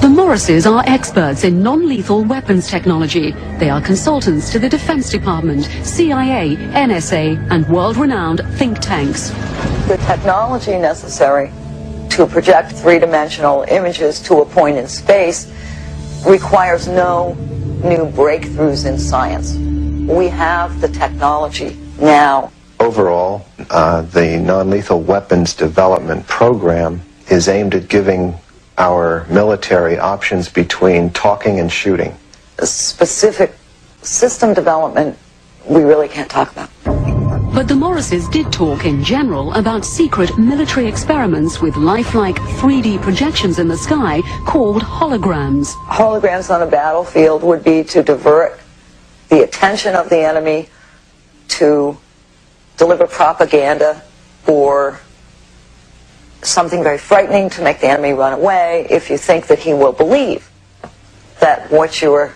The Morrises are experts in non-lethal weapons technology. They are consultants to the Defense Department, CIA, NSA, and world-renowned think tanks. The technology necessary to project three-dimensional images to a point in space requires no new breakthroughs in science. We have the technology now. Overall, the non-lethal weapons development program is aimed at giving our military options between talking and shooting. Specific system development we really can't talk about. But the Morrises did talk in general about secret military experiments with lifelike 3D projections in the sky called holograms. Holograms on a battlefield would be to divert the attention of the enemy, to deliver propaganda or something very frightening to make the enemy run away if you think that he will believe that what you're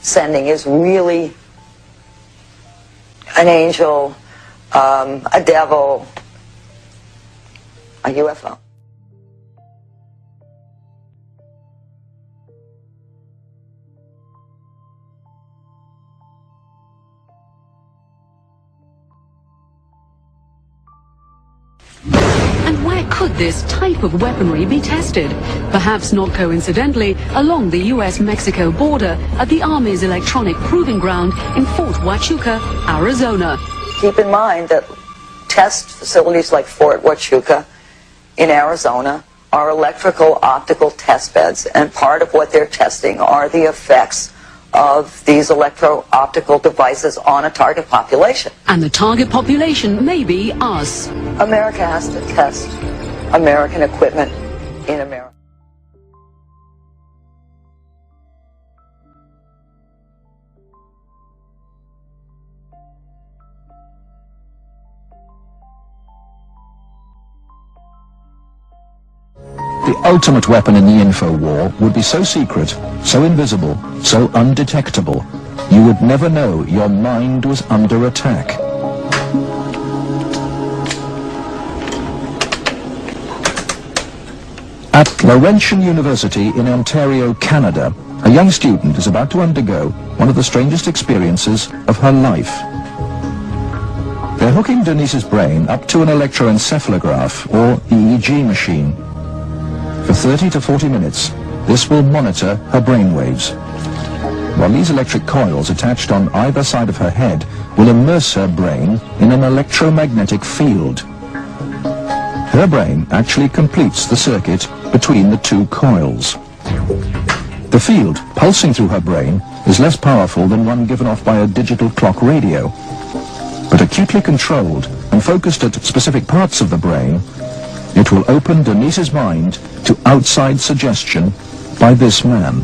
sending is really an angel, a devil, a UFO. And where could this type of weaponry be tested? Perhaps not coincidentally, along the US-Mexico border at the Army's electronic proving ground in Fort Huachuca, Arizona. Keep in mind that test facilities like Fort Huachuca in Arizona are electrical optical test beds, and part of what they're testing are the effects of these electro-optical devices on a target population. And the target population may be us. America has to test American equipment in America. The ultimate weapon in the info war would be so secret, so invisible, so undetectable, you would never know your mind was under attack. At Laurentian University in Ontario, Canada, a young student is about to undergo one of the strangest experiences of her life. They're hooking Denise's brain up to an electroencephalograph, or EEG machine. For 30 to 40 minutes, this will monitor her brainwaves, while these electric coils attached on either side of her head will immerse her brain in an electromagnetic field. Her brain actually completes the circuit between the two coils. The field pulsing through her brain is less powerful than one given off by a digital clock radio, but acutely controlled and focused at specific parts of the brain, it will open Denise's mind to outside suggestion by this man.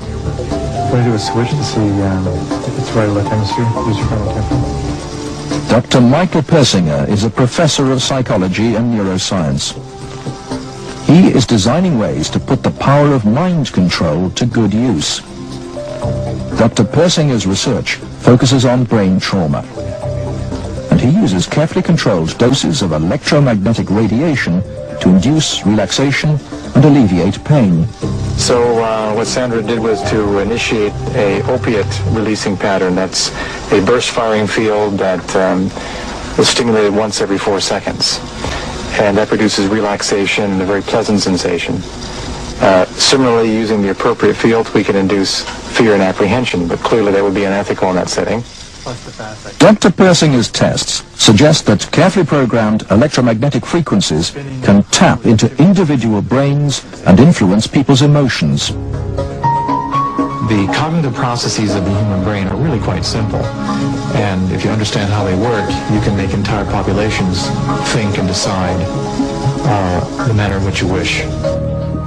What I do is switch to see if it's right or left hemisphere. Use your frontal temporal. Dr. Michael Persinger is a professor of psychology and neuroscience. He is designing ways to put the power of mind control to good use. Dr. Persinger's research focuses on brain trauma, and he uses carefully controlled doses of electromagnetic radiation to induce relaxation and alleviate pain. So what Sandra did was to initiate a opiate releasing pattern. That's a burst firing field that was stimulated once every 4 seconds. And that produces relaxation and a very pleasant sensation. Similarly, using the appropriate field, we can induce fear and apprehension, but clearly that would be unethical in that setting. Dr. Persinger's tests suggest that carefully programmed electromagnetic frequencies can tap into individual brains and influence people's emotions. The cognitive processes of the human brain are really quite simple. And if you understand how they work, you can make entire populations think and decide the manner in which you wish.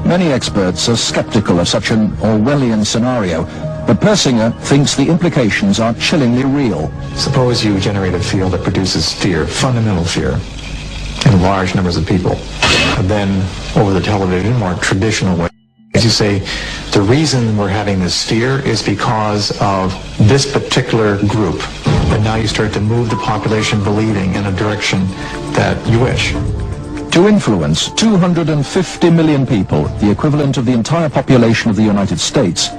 Many experts are skeptical of such an Orwellian scenario, but Persinger thinks the implications are chillingly real. Suppose you generate a field that produces fear, fundamental fear, in large numbers of people. And then, over the television, more traditional way, as you say, the reason we're having this fear is because of this particular group. And now you start to move the population believing in a direction that you wish. To influence 250 million people, the equivalent of the entire population of the United States,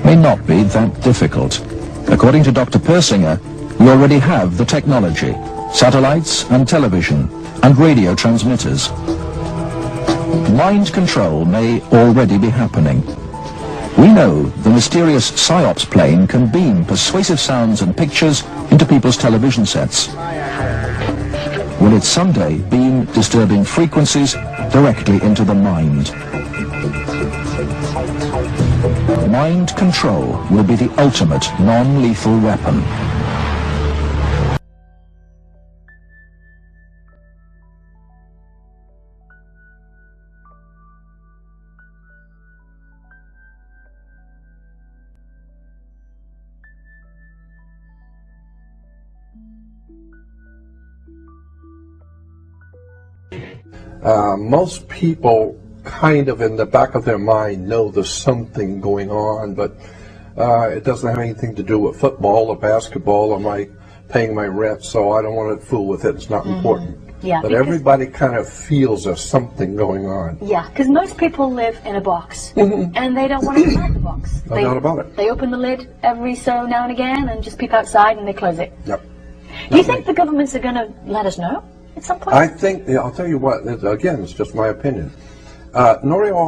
may not be that difficult. According to Dr. Persinger, we already have the technology, satellites and television and radio transmitters. Mind control may already be happening. We know the mysterious PSYOPs plane can beam persuasive sounds and pictures into people's television sets. Will it someday beam disturbing frequencies directly into the mind? Mind control will be the ultimate non-lethal weapon. Most people kind of in the back of their mind know there's something going on, but it doesn't have anything to do with football or basketball or my paying my rent, so I don't want to fool with it. It's not important. Yeah, but everybody kind of feels there's something going on. Yeah, because most people live in a box, and they don't want to come out the box. No doubt about it. They open the lid every so now and again and just peep outside and they close it. Yep. Do you think the governments are going to let us know at some point? I think, I'll tell you what, again, it's just my opinion. Norio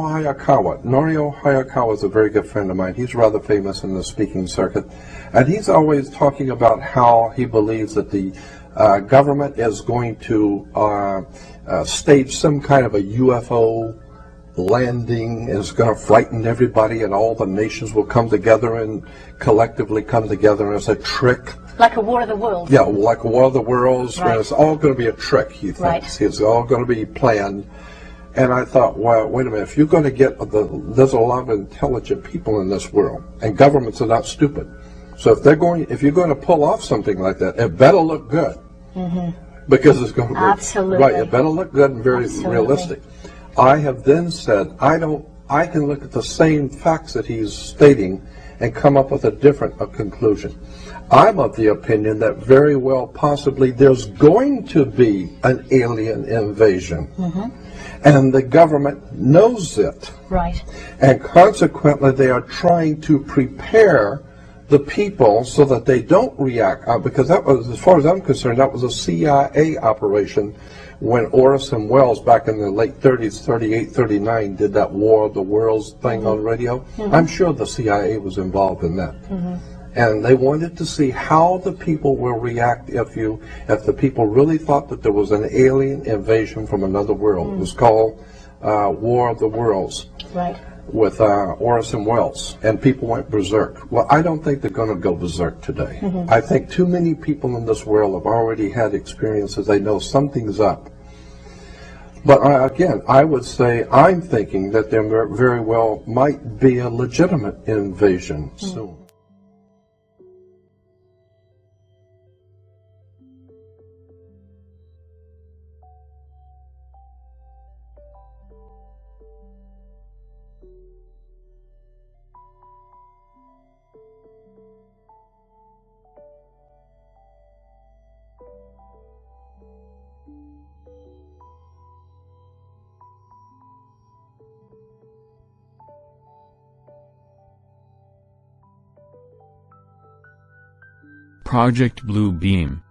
Hayakawa is a very good friend of mine. He's rather famous in the speaking circuit. And he's always talking about how he believes that the government is going to stage some kind of a UFO landing, is going to frighten everybody, and all the nations will come together and collectively come together as a trick. Like a War of the Worlds? Yeah, like a War of the Worlds. Right. And it's all going to be a trick, he thinks. Right. It's all going to be planned. And I thought, well, wait a minute, if you're going to get there's a lot of intelligent people in this world, and governments are not stupid. So if you're going to pull off something like that, it better look good. Because it's going to be Absolutely. Right, it better look good and very Absolutely. realistic. I have then said, I can look at the same facts that he's stating and come up with a different conclusion. I'm of the opinion that very well possibly there's going to be an alien invasion. And the government knows it. Right. And consequently, they are trying to prepare the people so that they don't react. Because that was, as far as I'm concerned, that was a CIA operation when Orson Welles, back in the late 30s, 38, 39, did that War of the Worlds thing on radio. I'm sure the CIA was involved in that. And they wanted to see how the people will react if the people really thought that there was an alien invasion from another world. It was called War of the Worlds. Right. With Orson Welles, and people went berserk. Well, I don't think they're going to go berserk today. I think too many people in this world have already had experiences. They know something's up. But again, I would say I'm thinking that there very well might be a legitimate invasion soon. Project Blue Beam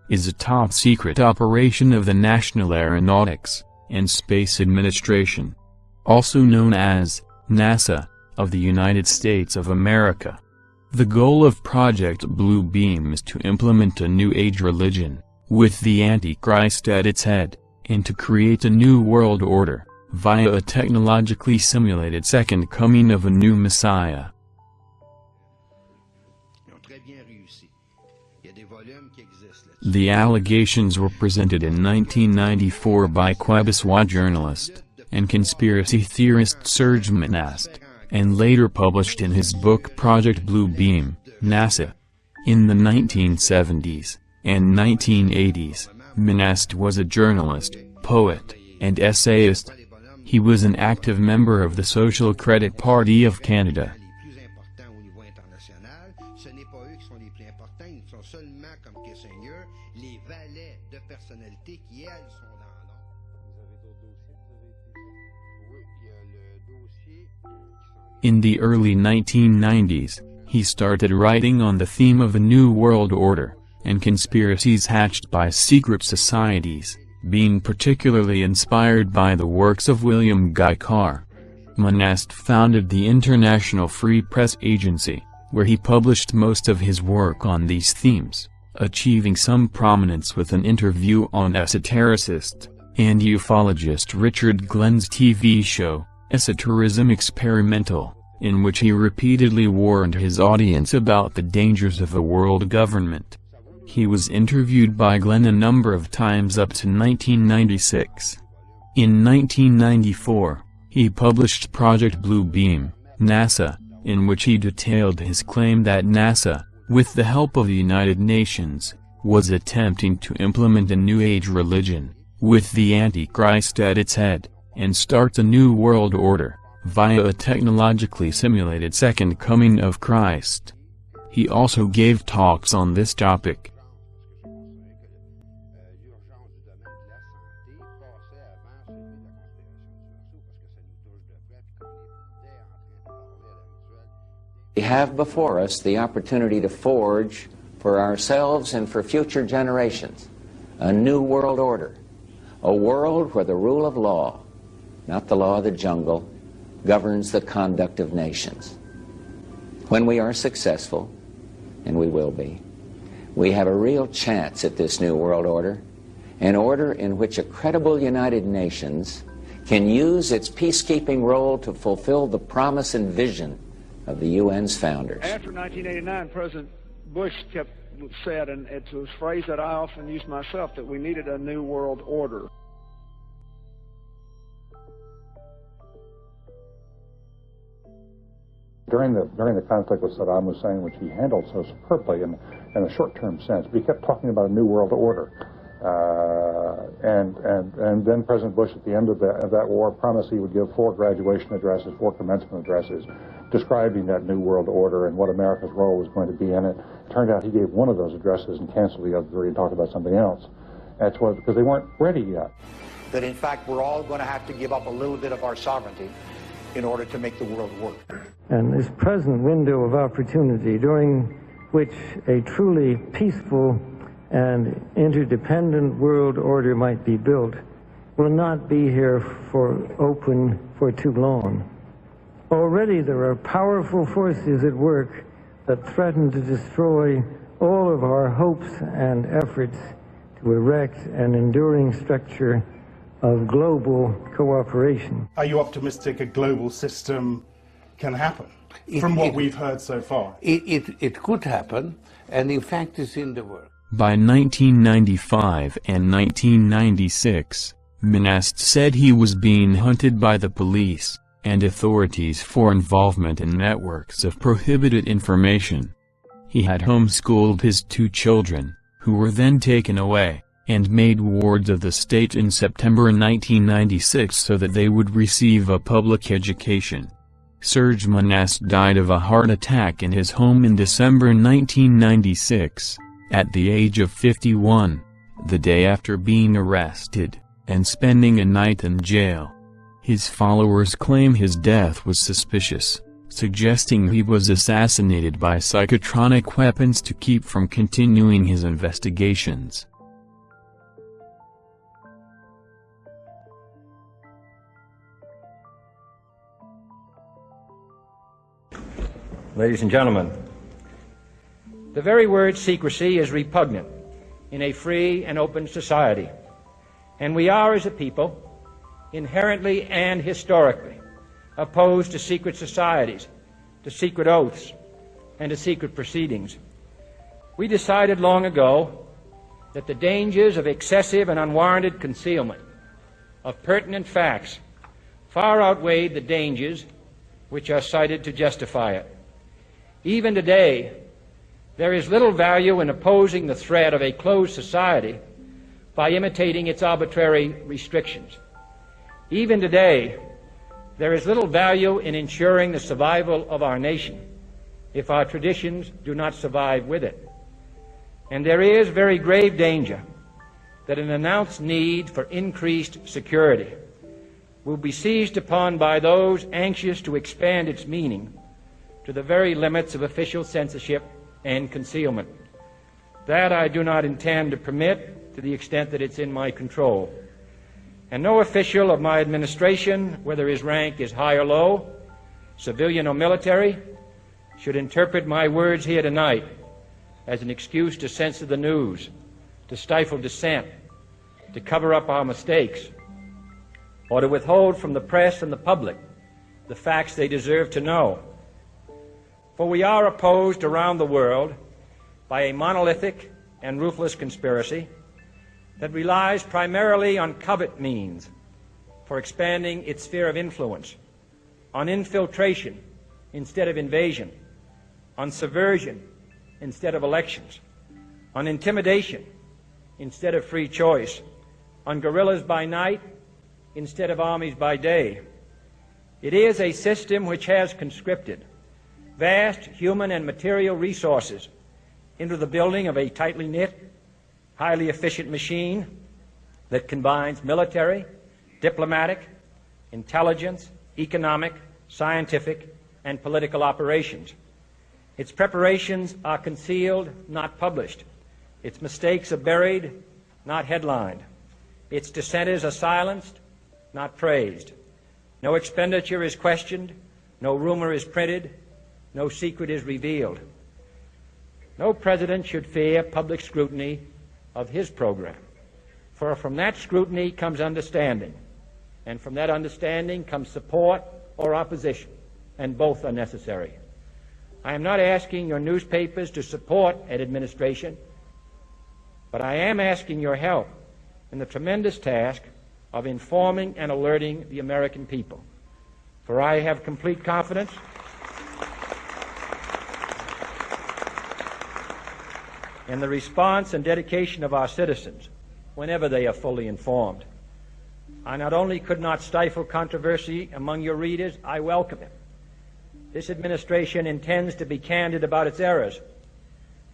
is a top-secret operation of the National Aeronautics and Space Administration, also known as NASA, of the United States of America. The goal of Project Blue Beam is to implement a New Age religion, with the Antichrist at its head, and to create a new world order, via a technologically simulated second coming of a new Messiah. The allegations were presented in 1994 by Quebecois journalist and conspiracy theorist Serge Monast, and later published in his book Project Blue Beam, NASA. In the 1970s and 1980s, Monast was a journalist, poet, and essayist. He was an active member of the Social Credit Party of Canada. In the early 1990s, he started writing on the theme of a new world order, and conspiracies hatched by secret societies, being particularly inspired by the works of William Guy Carr. Monast founded the International Free Press Agency, where he published most of his work on these themes, achieving some prominence with an interview on esotericist and ufologist Richard Glenn's TV show, Esoterism Experimental, in which he repeatedly warned his audience about the dangers of a world government. He was interviewed by Glenn a number of times up to 1996. In 1994, he published Project Blue Beam, NASA, in which he detailed his claim that NASA, with the help of the United Nations, was attempting to implement a New Age religion, with the Antichrist at its head, and start a new world order, via a technologically simulated second coming of Christ. He also gave talks on this topic. We have before us the opportunity to forge for ourselves and for future generations a new world order, a world where the rule of law, not the law of the jungle, governs the conduct of nations. When we are successful, and we will be, we have a real chance at this new world order, an order in which a credible United Nations can use its peacekeeping role to fulfill the promise and vision of the UN's founders. After 1989, President Bush said, and it's a phrase that I often use myself, that we needed a new world order. During the conflict with Saddam Hussein, which he handled so superbly in a short-term sense, but he kept talking about a new world order. And then President Bush, at the end of that war, promised he would give 4 graduation addresses, 4 commencement addresses, describing that new world order and what America's role was going to be in it. It turned out he gave one of those addresses and canceled the other 3 and talked about something else. That's what, because they weren't ready yet. That in fact we're all going to have to give up a little bit of our sovereignty in order to make the world work. And this present window of opportunity, during which a truly peaceful and interdependent world order might be built, will not be here for too long. Already there are powerful forces at work that threaten to destroy all of our hopes and efforts to erect an enduring structure of global cooperation. Are you optimistic a global system can happen from what we've heard so far? It could happen, and in fact it's in the works. By 1995 and 1996, Monast said he was being hunted by the police and authorities for involvement in networks of prohibited information. He had homeschooled his 2 children, who were then taken away, and made wards of the state in September 1996 so that they would receive a public education. Serge Monast died of a heart attack in his home in December 1996, at the age of 51, the day after being arrested, and spending a night in jail. His followers claim his death was suspicious, suggesting he was assassinated by psychotronic weapons to keep from continuing his investigations. Ladies and gentlemen, the very word secrecy is repugnant in a free and open society, and we are, as a people, inherently and historically opposed to secret societies, to secret oaths, and to secret proceedings. We decided long ago that the dangers of excessive and unwarranted concealment of pertinent facts far outweighed the dangers which are cited to justify it. Even today, there is little value in opposing the threat of a closed society by imitating its arbitrary restrictions. Even today, there is little value in ensuring the survival of our nation if our traditions do not survive with it. And there is very grave danger that an announced need for increased security will be seized upon by those anxious to expand its meaning to the very limits of official censorship and concealment. That I do not intend to permit to the extent that it's in my control. And no official of my administration, whether his rank is high or low, civilian or military, should interpret my words here tonight as an excuse to censor the news, to stifle dissent, to cover up our mistakes, or to withhold from the press and the public the facts they deserve to know. For we are opposed around the world by a monolithic and ruthless conspiracy that relies primarily on covert means for expanding its sphere of influence, on infiltration instead of invasion, on subversion instead of elections, on intimidation instead of free choice, on guerrillas by night instead of armies by day. It is a system which has conscripted vast human and material resources into the building of a tightly knit, highly efficient machine that combines military, diplomatic, intelligence, economic, scientific, and political operations. Its preparations are concealed, not published. Its mistakes are buried, not headlined. Its dissenters are silenced, not praised. No expenditure is questioned, no rumor is printed, no secret is revealed. No president should fear public scrutiny of his program, for from that scrutiny comes understanding, and from that understanding comes support or opposition, and both are necessary. I am not asking your newspapers to support an administration, but I am asking your help in the tremendous task of informing and alerting the American people. For I have complete confidence in the response and dedication of our citizens whenever they are fully informed. I not only could not stifle controversy among your readers, I welcome it. This administration intends to be candid about its errors.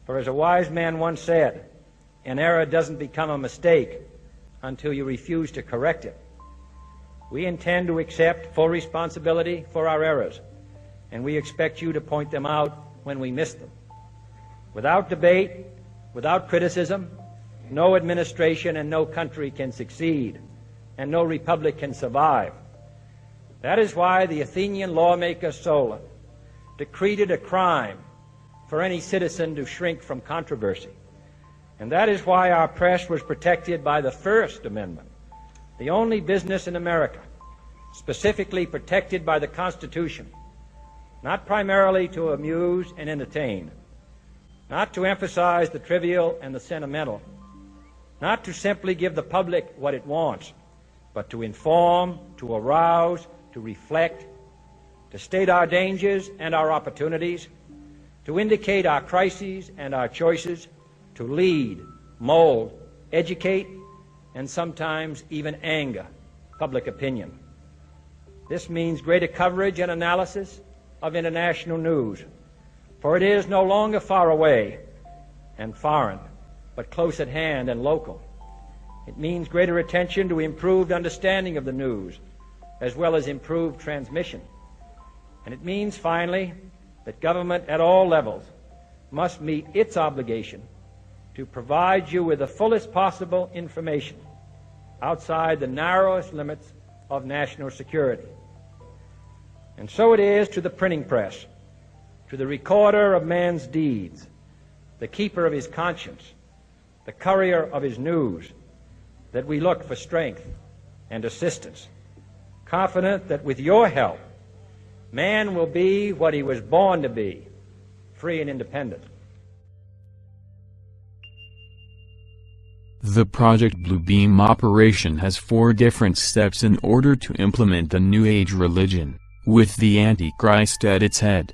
For as a wise man once said, an error doesn't become a mistake until you refuse to correct it. We intend to accept full responsibility for our errors, and we expect you to point them out when we miss them. Without debate, without criticism, no administration and no country can succeed, and no republic can survive. That is why the Athenian lawmaker Solon decreed it a crime for any citizen to shrink from controversy. And that is why our press was protected by the First Amendment, the only business in America specifically protected by the Constitution, not primarily to amuse and entertain, not to emphasize the trivial and the sentimental, not to simply give the public what it wants, but to inform, to arouse, to reflect, to state our dangers and our opportunities, to indicate our crises and our choices, to lead, mold, educate, and sometimes even anger public opinion. This means greater coverage and analysis of international news, for it is no longer far away and foreign, but close at hand and local. It means greater attention to improved understanding of the news, as well as improved transmission. And it means, finally, that government at all levels must meet its obligation to provide you with the fullest possible information outside the narrowest limits of national security. And so it is to the printing press, to the recorder of man's deeds, the keeper of his conscience, the courier of his news, that we look for strength and assistance, confident that with your help, man will be what he was born to be, free and independent. The Project Bluebeam operation has 4 different steps in order to implement the New Age religion, with the Antichrist at its head.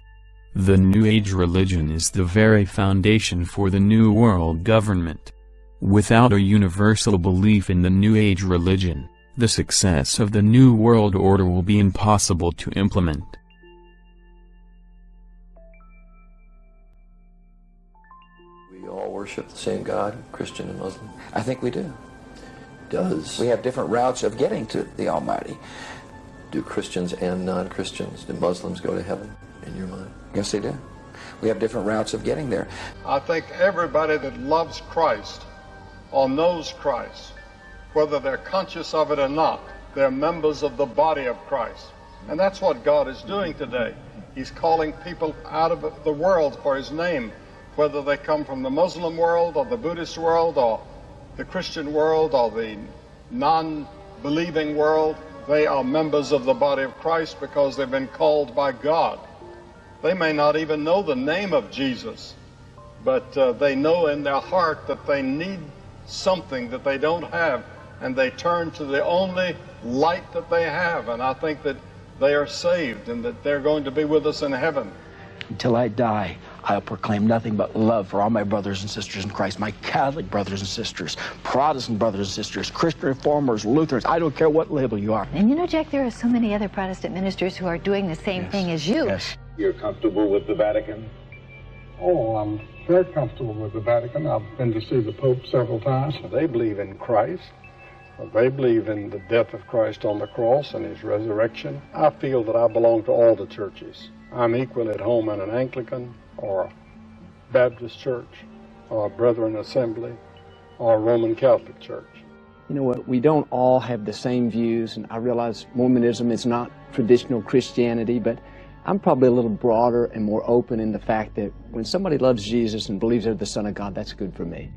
The New Age religion is the very foundation for the New World government. Without a universal belief in the New Age religion, the success of the New World Order will be impossible to implement. We all worship the same God, Christian and Muslim? I think we do. Does we have different routes of getting to the Almighty? Do Christians and non-Christians, do Muslims go to heaven, in your mind? Yes, they do. We have different routes of getting there. I think everybody that loves Christ or knows Christ, whether they're conscious of it or not, they're members of the body of Christ. And that's what God is doing today. He's calling people out of the world for his name, whether they come from the Muslim world or the Buddhist world or the Christian world or the non-believing world. They are members of the body of Christ because they've been called by God. They may not even know the name of Jesus, but they know in their heart that they need something that they don't have, and they turn to the only light that they have. And I think that they are saved and that they're going to be with us in heaven. Until I die, I'll proclaim nothing but love for all my brothers and sisters in Christ, my Catholic brothers and sisters, Protestant brothers and sisters, Christian Reformers, Lutherans. I don't care what label you are. And you know, Jack, there are so many other Protestant ministers who are doing the same thing as you. Yes. You're comfortable with the Vatican? Oh, I'm very comfortable with the Vatican. I've been to see the Pope several times. They believe in Christ. They believe in the death of Christ on the cross and his resurrection. I feel that I belong to all the churches. I'm equal at home in an Anglican or a Baptist church or a Brethren Assembly or a Roman Catholic church. You know what? We don't all have the same views, and I realize Mormonism is not traditional Christianity, but I'm probably a little broader and more open in the fact that when somebody loves Jesus and believes they're the Son of God, that's good for me.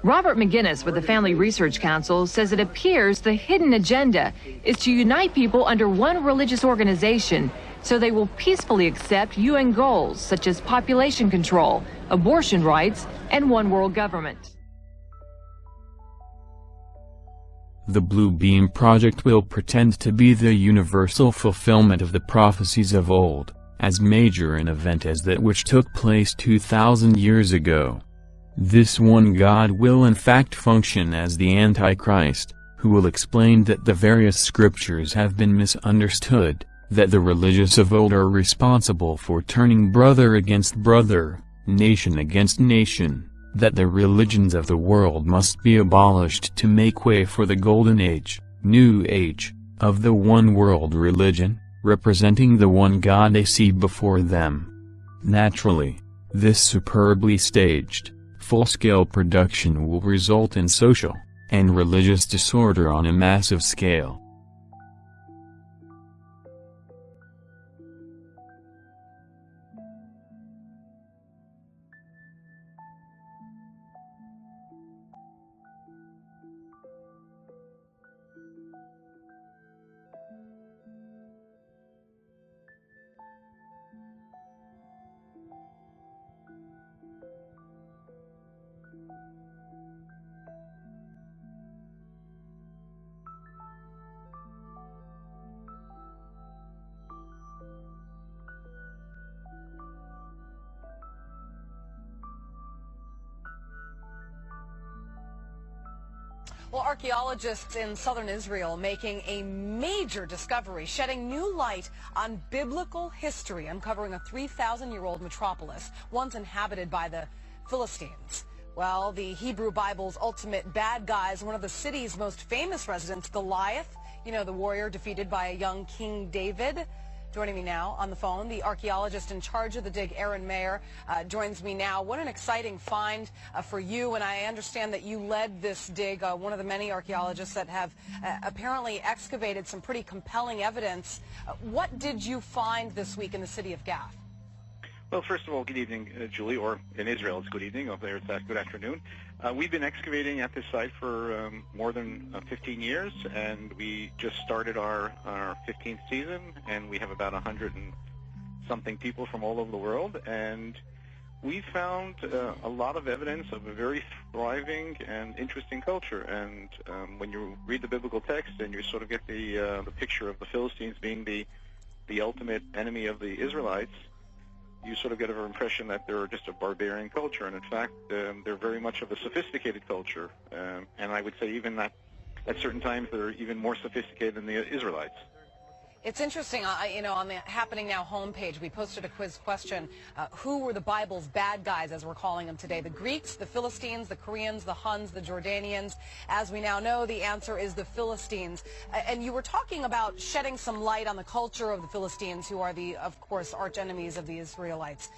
Robert McGinnis with the Family Research Council says it appears the hidden agenda is to unite people under one religious organization so they will peacefully accept UN goals such as population control, abortion rights, and one world government. The Blue Beam Project will pretend to be the universal fulfillment of the prophecies of old, as major an event as that which took place 2,000 years ago. This one God will in fact function as the Antichrist, who will explain that the various scriptures have been misunderstood, that the religious of old are responsible for turning brother against brother, nation against nation, that the religions of the world must be abolished to make way for the Golden Age, New Age, of the one world religion, representing the one God they see before them. Naturally, this superbly staged, full-scale production will result in social and religious disorder on a massive scale. Well, archaeologists in southern Israel making a major discovery, shedding new light on biblical history, uncovering a 3,000-year-old metropolis once inhabited by the Philistines. Well, the Hebrew Bible's ultimate bad guy is one of the city's most famous residents, Goliath, you know, the warrior defeated by a young King David. Joining me now on the phone, the archaeologist in charge of the dig, Aaron Mayer, joins me now. What an exciting find for you, and I understand that you led this dig, one of the many archaeologists that have apparently excavated some pretty compelling evidence. What did you find this week in the city of Gath? Well, first of all, good evening, Julie, or in Israel it's good evening, over there it's good afternoon. We've been excavating at this site for more than 15 years, and we just started our 15th season, and we have about 100 and something people from all over the world, and we found a lot of evidence of a very thriving and interesting culture. And when you read the biblical text and you sort of get the picture of the Philistines being the ultimate enemy of the Israelites, you sort of get an impression that they're just a barbarian culture, and in fact, they're very much of a sophisticated culture. And I would say even that at certain times they're even more sophisticated than the Israelites. It's interesting, you know, on the Happening Now homepage, we posted a quiz question. Who were the Bible's bad guys, as we're calling them today? The Greeks, the Philistines, the Koreans, the Huns, the Jordanians? As we now know, the answer is the Philistines. And you were talking about shedding some light on the culture of the Philistines, who are the, of course, arch enemies of the Israelites.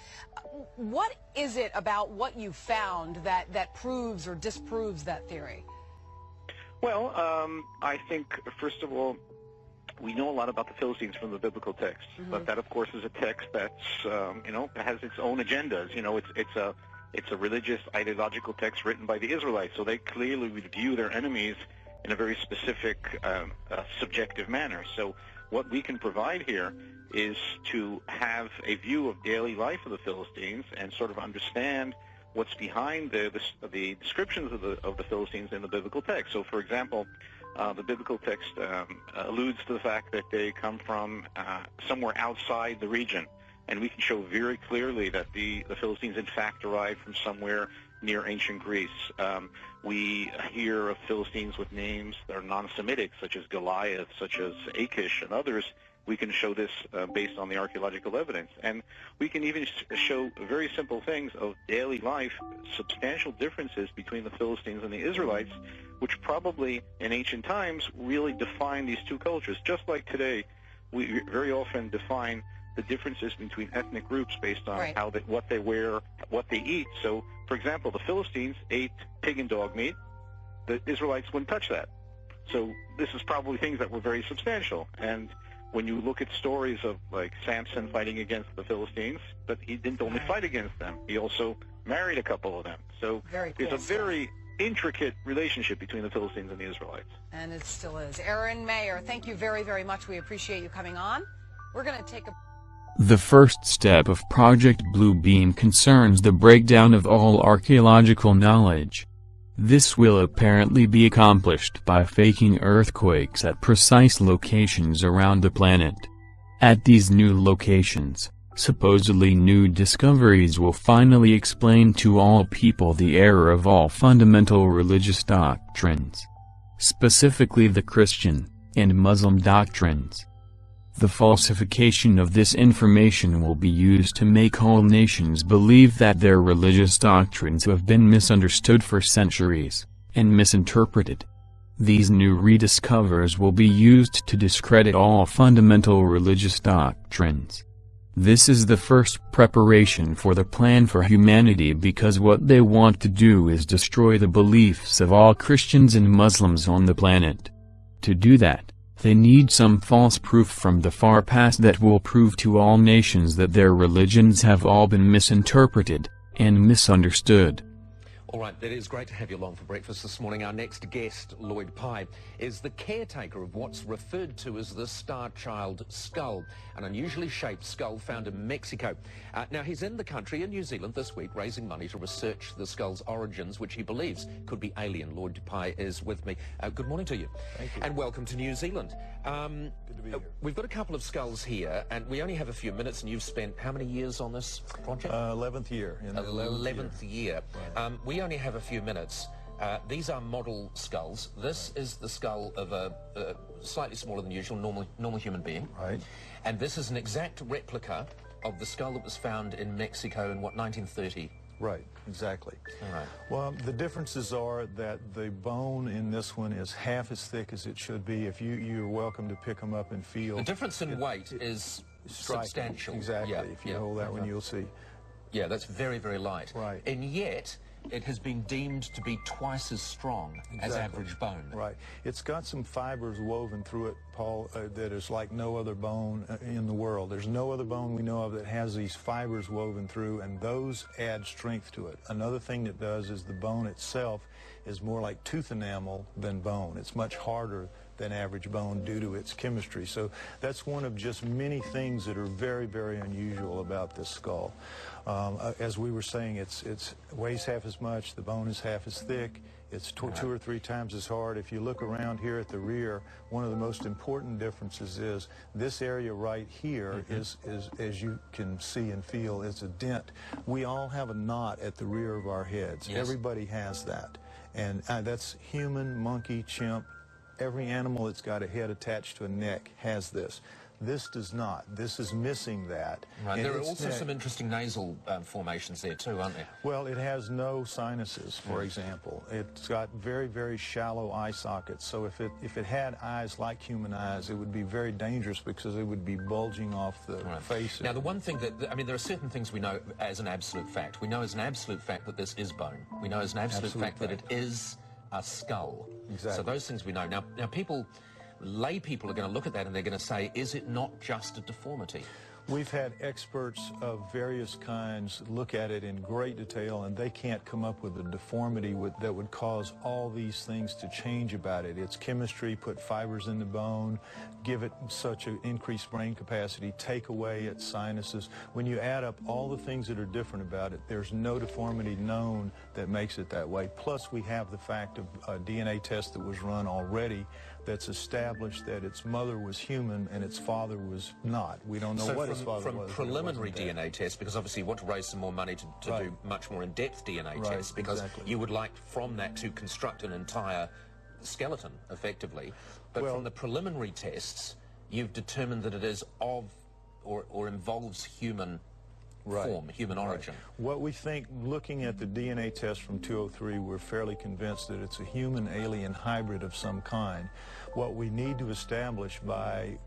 What is it about what you found that proves or disproves that theory? Well, I think, first of all, we know a lot about the Philistines from the biblical text, but that, of course, is a text that's, you know, has its own agendas. You know, it's a religious, ideological text written by the Israelites, so they clearly would view their enemies in a very specific, subjective manner. So what we can provide here is to have a view of daily life of the Philistines and sort of understand what's behind the descriptions of the Philistines in the biblical text. So, for example, the biblical text alludes to the fact that they come from somewhere outside the region, and we can show very clearly that the Philistines in fact derived from somewhere near ancient Greece. We hear of Philistines with names that are non-Semitic, such as Goliath, such as Achish, and others. We can show this based on the archaeological evidence. And we can even show very simple things of daily life, substantial differences between the Philistines and the Israelites, which probably in ancient times really define these two cultures. Just like today, we very often define the differences between ethnic groups based on what they wear, what they eat. So, for example, the Philistines ate pig and dog meat. The Israelites wouldn't touch that. So this is probably things that were very substantial. And when you look at stories of, like, Samson fighting against the Philistines, but he didn't only fight against them. He also married a couple of them. So there's a very intricate relationship between the Philistines and the Israelites. And it still is. Aaron Mayer, thank you very, very much. We appreciate you coming on. We're going to take a... The first step of Project Blue Beam concerns the breakdown of all archaeological knowledge. This will apparently be accomplished by faking earthquakes at precise locations around the planet. At these new locations, supposedly new discoveries will finally explain to all people the error of all fundamental religious doctrines, specifically the Christian and Muslim doctrines. The falsification of this information will be used to make all nations believe that their religious doctrines have been misunderstood for centuries, and misinterpreted. These new rediscovers will be used to discredit all fundamental religious doctrines. This is the first preparation for the plan for humanity, because what they want to do is destroy the beliefs of all Christians and Muslims on the planet. To do that, they need some false proof from the far past that will prove to all nations that their religions have all been misinterpreted and misunderstood. All right, it is great to have you along for breakfast this morning. Our next guest, Lloyd Pye, is the caretaker of what's referred to as the Star Child skull, an unusually shaped skull found in Mexico. Now, he's in the country in New Zealand this week raising money to research the skull's origins, which he believes could be alien. Lloyd Pye is with me. Good morning to you. Thank you. And welcome to New Zealand. Good to be here. We've got a couple of skulls here, and we only have a few minutes, and you've spent how many years on this project? 11th year. 11th year. Right. We only have a few minutes. These are model skulls. This is the skull of a slightly smaller than usual normal human being. Right. And this is an exact replica of the skull that was found in Mexico in, what, 1930? Right, exactly. All right. Well, the differences are that the bone in this one is half as thick as it should be. If you're welcome to pick them up and feel. The difference in weight is striking. Substantial. Exactly. Yeah, if you hold that one, you'll see. Yeah, that's very, very light. Right. And yet, it has been deemed to be twice as strong as average bone. Right. It's got some fibers woven through it, Paul, that is like no other bone in the world. There's no other bone we know of that has these fibers woven through, and those add strength to it. Another thing that does is the bone itself is more like tooth enamel than bone. It's much harder than average bone due to its chemistry. So that's one of just many things that are very, very unusual about this skull. As we were saying, it weighs half as much, the bone is half as thick, it's two or three times as hard. If you look around here at the rear, one of the most important differences is this area right here is, as you can see and feel, is a dent. We all have a knot at the rear of our heads. Yes. Everybody has that. And that's human, monkey, chimp. Every animal that's got a head attached to a neck has this. This does not. This is missing that. Right. And There are also some interesting nasal formations there too, aren't there? Well, it has no sinuses, for example. It's got very, very shallow eye sockets. So if it had eyes like human eyes, it would be very dangerous because it would be bulging off the face. Now, the one thing that, I mean, there are certain things we know as an absolute fact. We know as an absolute fact that this is bone. We know as an absolute fact that it is a skull. Exactly. So those things we know. Now lay people are going to look at that and they're going to say, is it not just a deformity? We've had experts of various kinds look at it in great detail, and they can't come up with a deformity that would cause all these things to change about it. It's chemistry, put fibers in the bone, give it such an increased brain capacity, take away its sinuses. When you add up all the things that are different about it, there's no deformity known that makes it that way. Plus, we have the fact of a DNA test that was run already that's established that its mother was human and its father was not. We don't know what his father was. From preliminary DNA tests, because obviously you want to raise some more money to do much more in-depth DNA tests, because you would like from that to construct an entire skeleton, effectively. But from the preliminary tests, you've determined that it is of or involves human form, human origin. What we think, looking at the DNA test from 203, we're fairly convinced that it's a human-alien hybrid of some kind. What we need to establish by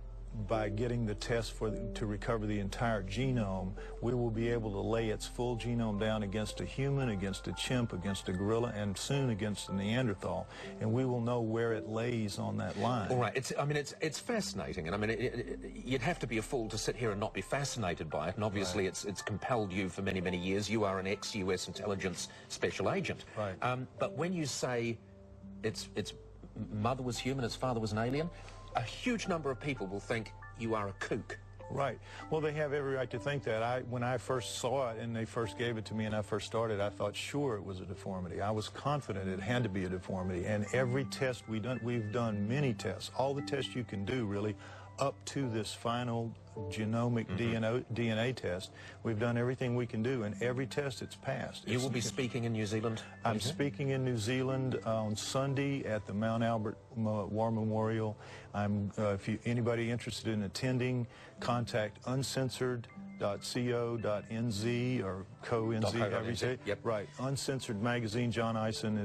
getting the test to recover the entire genome, we will be able to lay its full genome down against a human, against a chimp, against a gorilla, and soon against a Neanderthal, and we will know where it lays on that line. All right. It's fascinating, and I mean, you'd have to be a fool to sit here and not be fascinated by it, and obviously it's compelled you for many, many years. You are an ex-US intelligence special agent. Right. But when you say its mother was human, its father was an alien, a huge number of people will think you are a kook. Right. Well, they have every right to think that. When I first saw it and they first gave it to me and I first started, I thought sure it was a deformity. I was confident it had to be a deformity. And every test we've done many tests, all the tests you can do really, up to this final genomic DNA test. We've done everything we can do, and every test it's passed. You will be speaking in New Zealand? I'm speaking in New Zealand on Sunday at the Mount Albert War Memorial. If anybody interested in attending, contact uncensored.co.nz or co-nz, however you say it. Yep. Right. Uncensored Magazine. John Eisen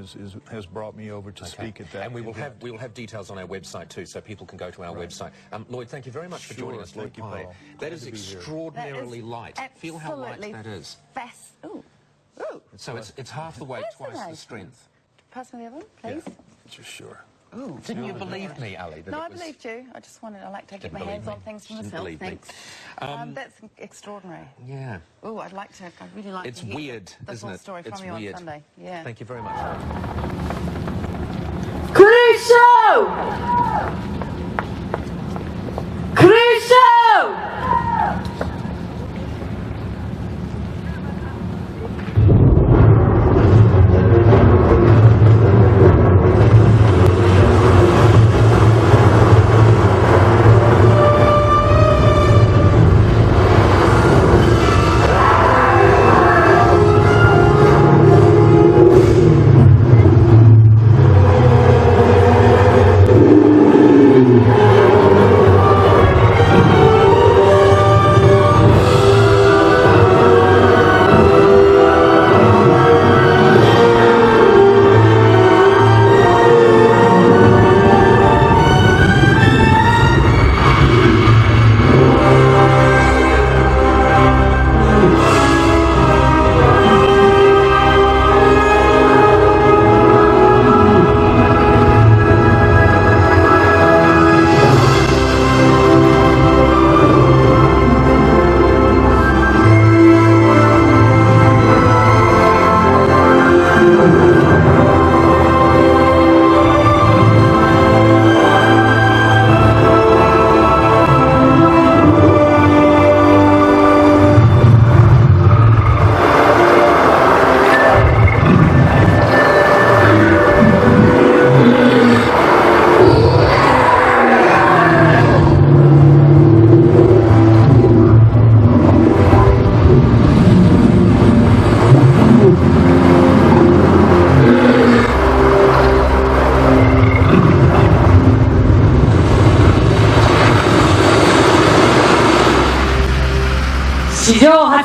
has brought me over to speak at that. And we will have details on our website too, so people can go to our website. Lloyd, thank you very much for joining us. Lloyd Pye. That is extraordinarily light. Feel how light that is. Ooh. So it's half the weight, twice the strength. Pass me the other one, please. Just sure. Ooh. Didn't you believe me, Ali? No, I believed you. I just wanted, I like to get my hands on things for myself. Thanks. That's extraordinary. Yeah. Oh, I'd really like it's to hear weird, the isn't full it? story It's from you weird. on Sunday. Yeah. Thank you very much. Crusoe! Crusoe!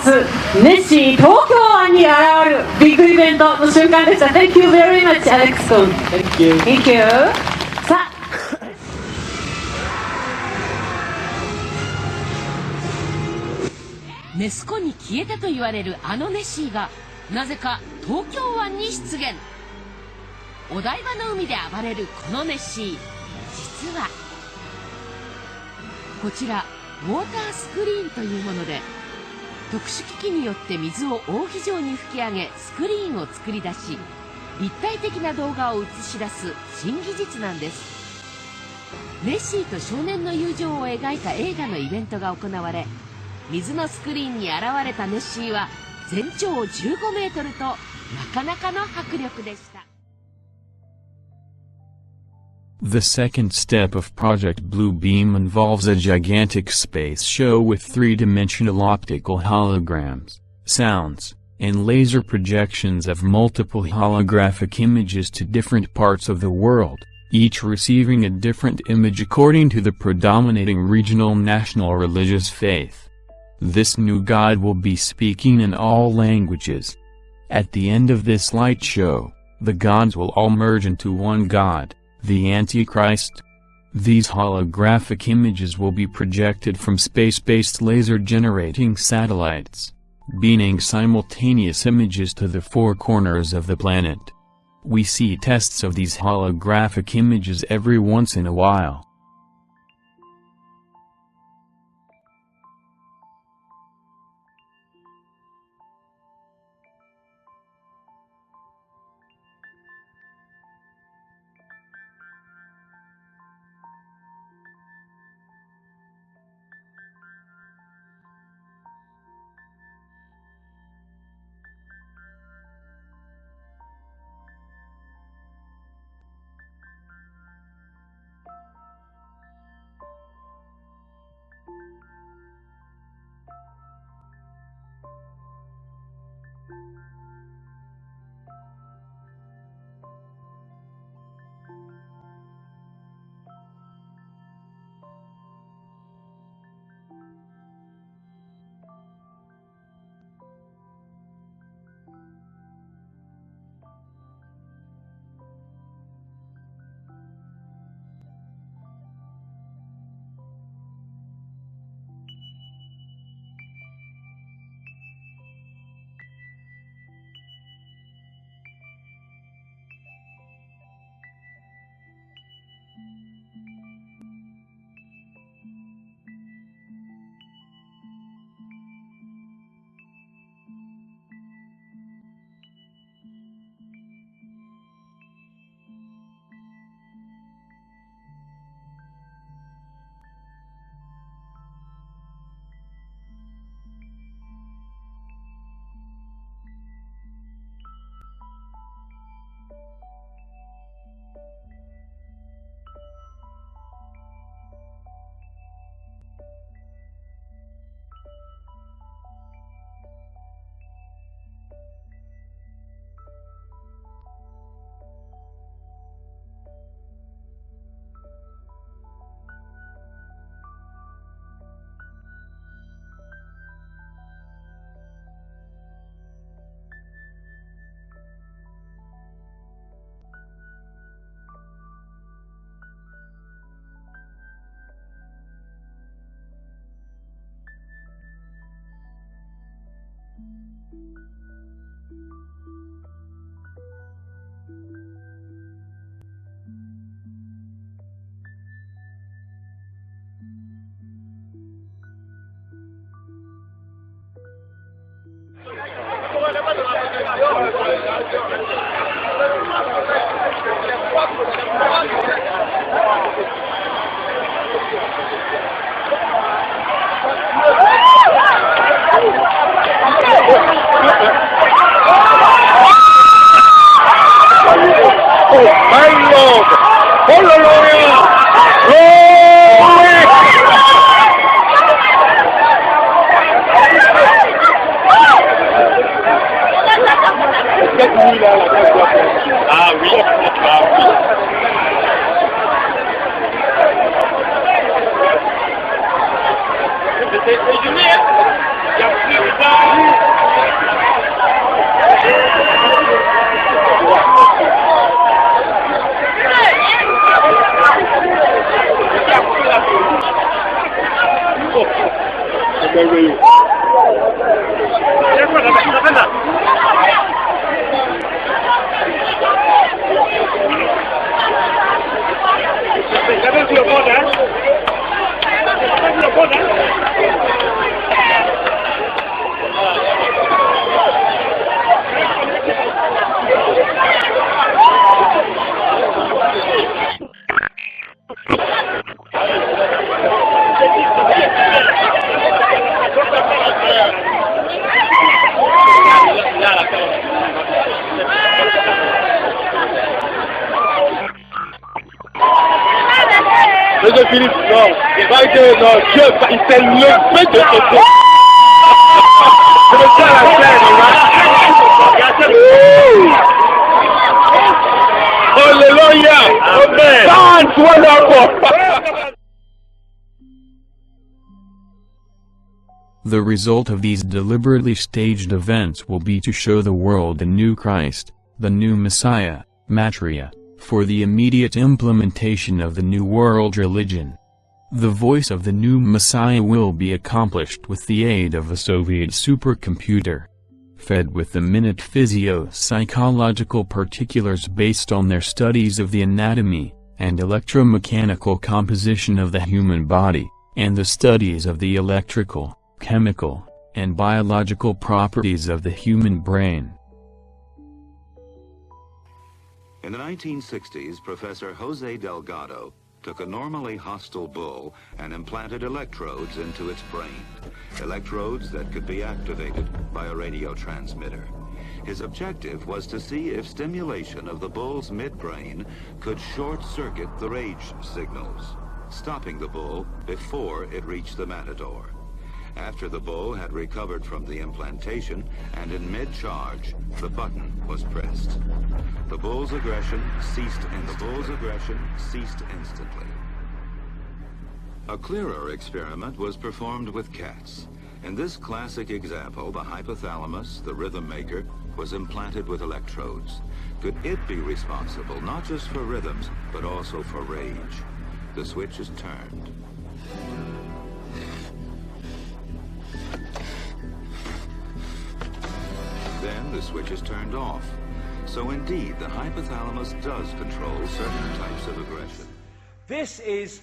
ネッシー東京湾に現れるビッグイベントの瞬間でした。Thank you very much, Alex 君。Thank you. Thank you. さあ。ネス湖に消えたと言われるあのネッシーがなぜか東京湾に出現。お台場の海で暴れるこのネッシー、実はこちらウォータースクリーンというもので、特殊機器によって水を扇状に吹き上げスクリーンを作り出し、立体的な動画を映し出す新技術なんです。ネッシーと少年の友情を描いた映画のイベントが行われ、水のスクリーンに現れたネッシーは全長15メートルとなかなかの迫力でした。The second step of Project Blue Beam involves a gigantic space show with three-dimensional optical holograms, sounds, and laser projections of multiple holographic images to different parts of the world, each receiving a different image according to the predominating regional national religious faith. This new God will be speaking in all languages. At the end of this light show, the gods will all merge into one God, the Antichrist. These holographic images will be projected from space-based laser-generating satellites, beaming simultaneous images to the four corners of the planet. We see tests of these holographic images every once in a while. Résumé, il y a plus Monsieur Philippe, non, c'est vrai que non, Dieu, il s'est levé de côté. C'est le seul à faire, Alléluia! Amen! Soit là. The result of these deliberately staged events will be to show the world a new Christ, the new Messiah, Matria, for the immediate implementation of the New World religion. The voice of the new Messiah will be accomplished with the aid of a Soviet supercomputer, fed with the minute physio-psychological particulars based on their studies of the anatomy and electromechanical composition of the human body, and the studies of the electrical, chemical, and biological properties of the human brain. In the 1960s, Professor Jose Delgado took a normally hostile bull and implanted electrodes into its brain, electrodes that could be activated by a radio transmitter. His objective was to see if stimulation of the bull's midbrain could short-circuit the rage signals, stopping the bull before it reached the matador. After the bull had recovered from the implantation and in mid-charge, the button was pressed. The bull's aggression ceased instantly. A clearer experiment was performed with cats. In this classic example, the hypothalamus, the rhythm maker, was implanted with electrodes. Could it be responsible not just for rhythms, but also for rage? The switch is turned. Then the switch is turned off. So indeed, the hypothalamus does control certain types of aggression. This is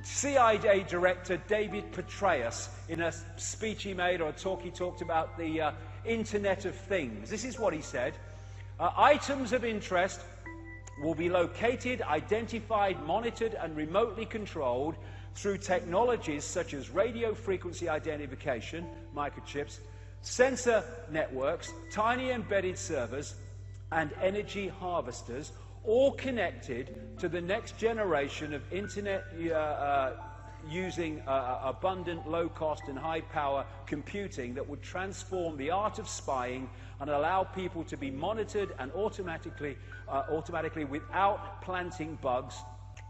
CIA Director David Petraeus in a speech he made, or a talk he talked about the Internet of Things. This is what he said. Items of interest will be located, identified, monitored, and remotely controlled through technologies such as radio frequency identification, microchips, sensor networks, tiny embedded servers, and energy harvesters, all connected to the next generation of internet using abundant, low-cost and high-power computing that would transform the art of spying and allow people to be monitored and automatically without planting bugs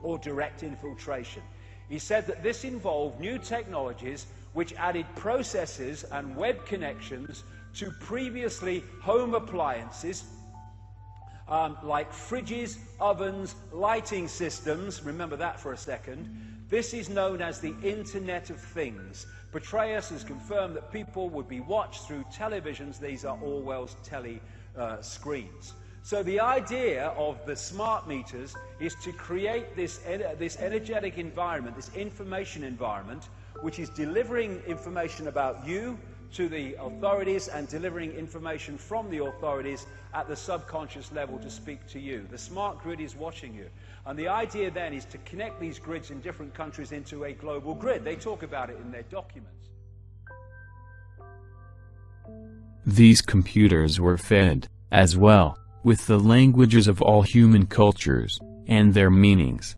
or direct infiltration. He said that this involved new technologies which added processors and web connections to previously home appliances like fridges, ovens, lighting systems. Remember that for a second. This is known as the Internet of Things. Petraeus has confirmed that people would be watched through televisions. These are Orwell's screens. So the idea of the smart meters is to create this energetic environment, this information environment, which is delivering information about you to the authorities and delivering information from the authorities at the subconscious level to speak to you. The smart grid is watching you. And the idea then is to connect these grids in different countries into a global grid. They talk about it in their documents. These computers were fed, as well, with the languages of all human cultures, and their meanings.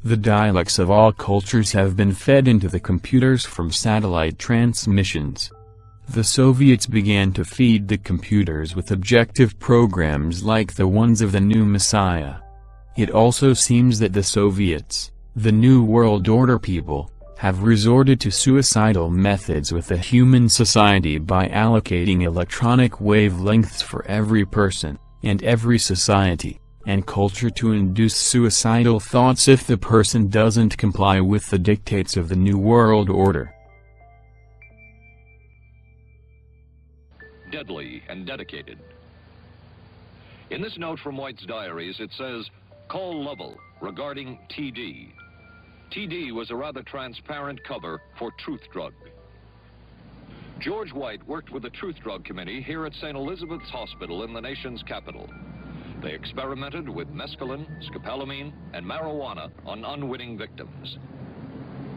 The dialects of all cultures have been fed into the computers from satellite transmissions. The Soviets began to feed the computers with objective programs like the ones of the new Messiah. It also seems that the Soviets, the New World Order people, have resorted to suicidal methods with the human society by allocating electronic wavelengths for every person, and every society, and culture to induce suicidal thoughts if the person doesn't comply with the dictates of the New World Order. Deadly and dedicated. In this note from White's diaries, it says, "Call Lovell regarding TD." TD was a rather transparent cover for Truth Drug. George White worked with the Truth Drug Committee here at St. Elizabeth's Hospital in the nation's capital. They experimented with mescaline, scopolamine, and marijuana on unwitting victims.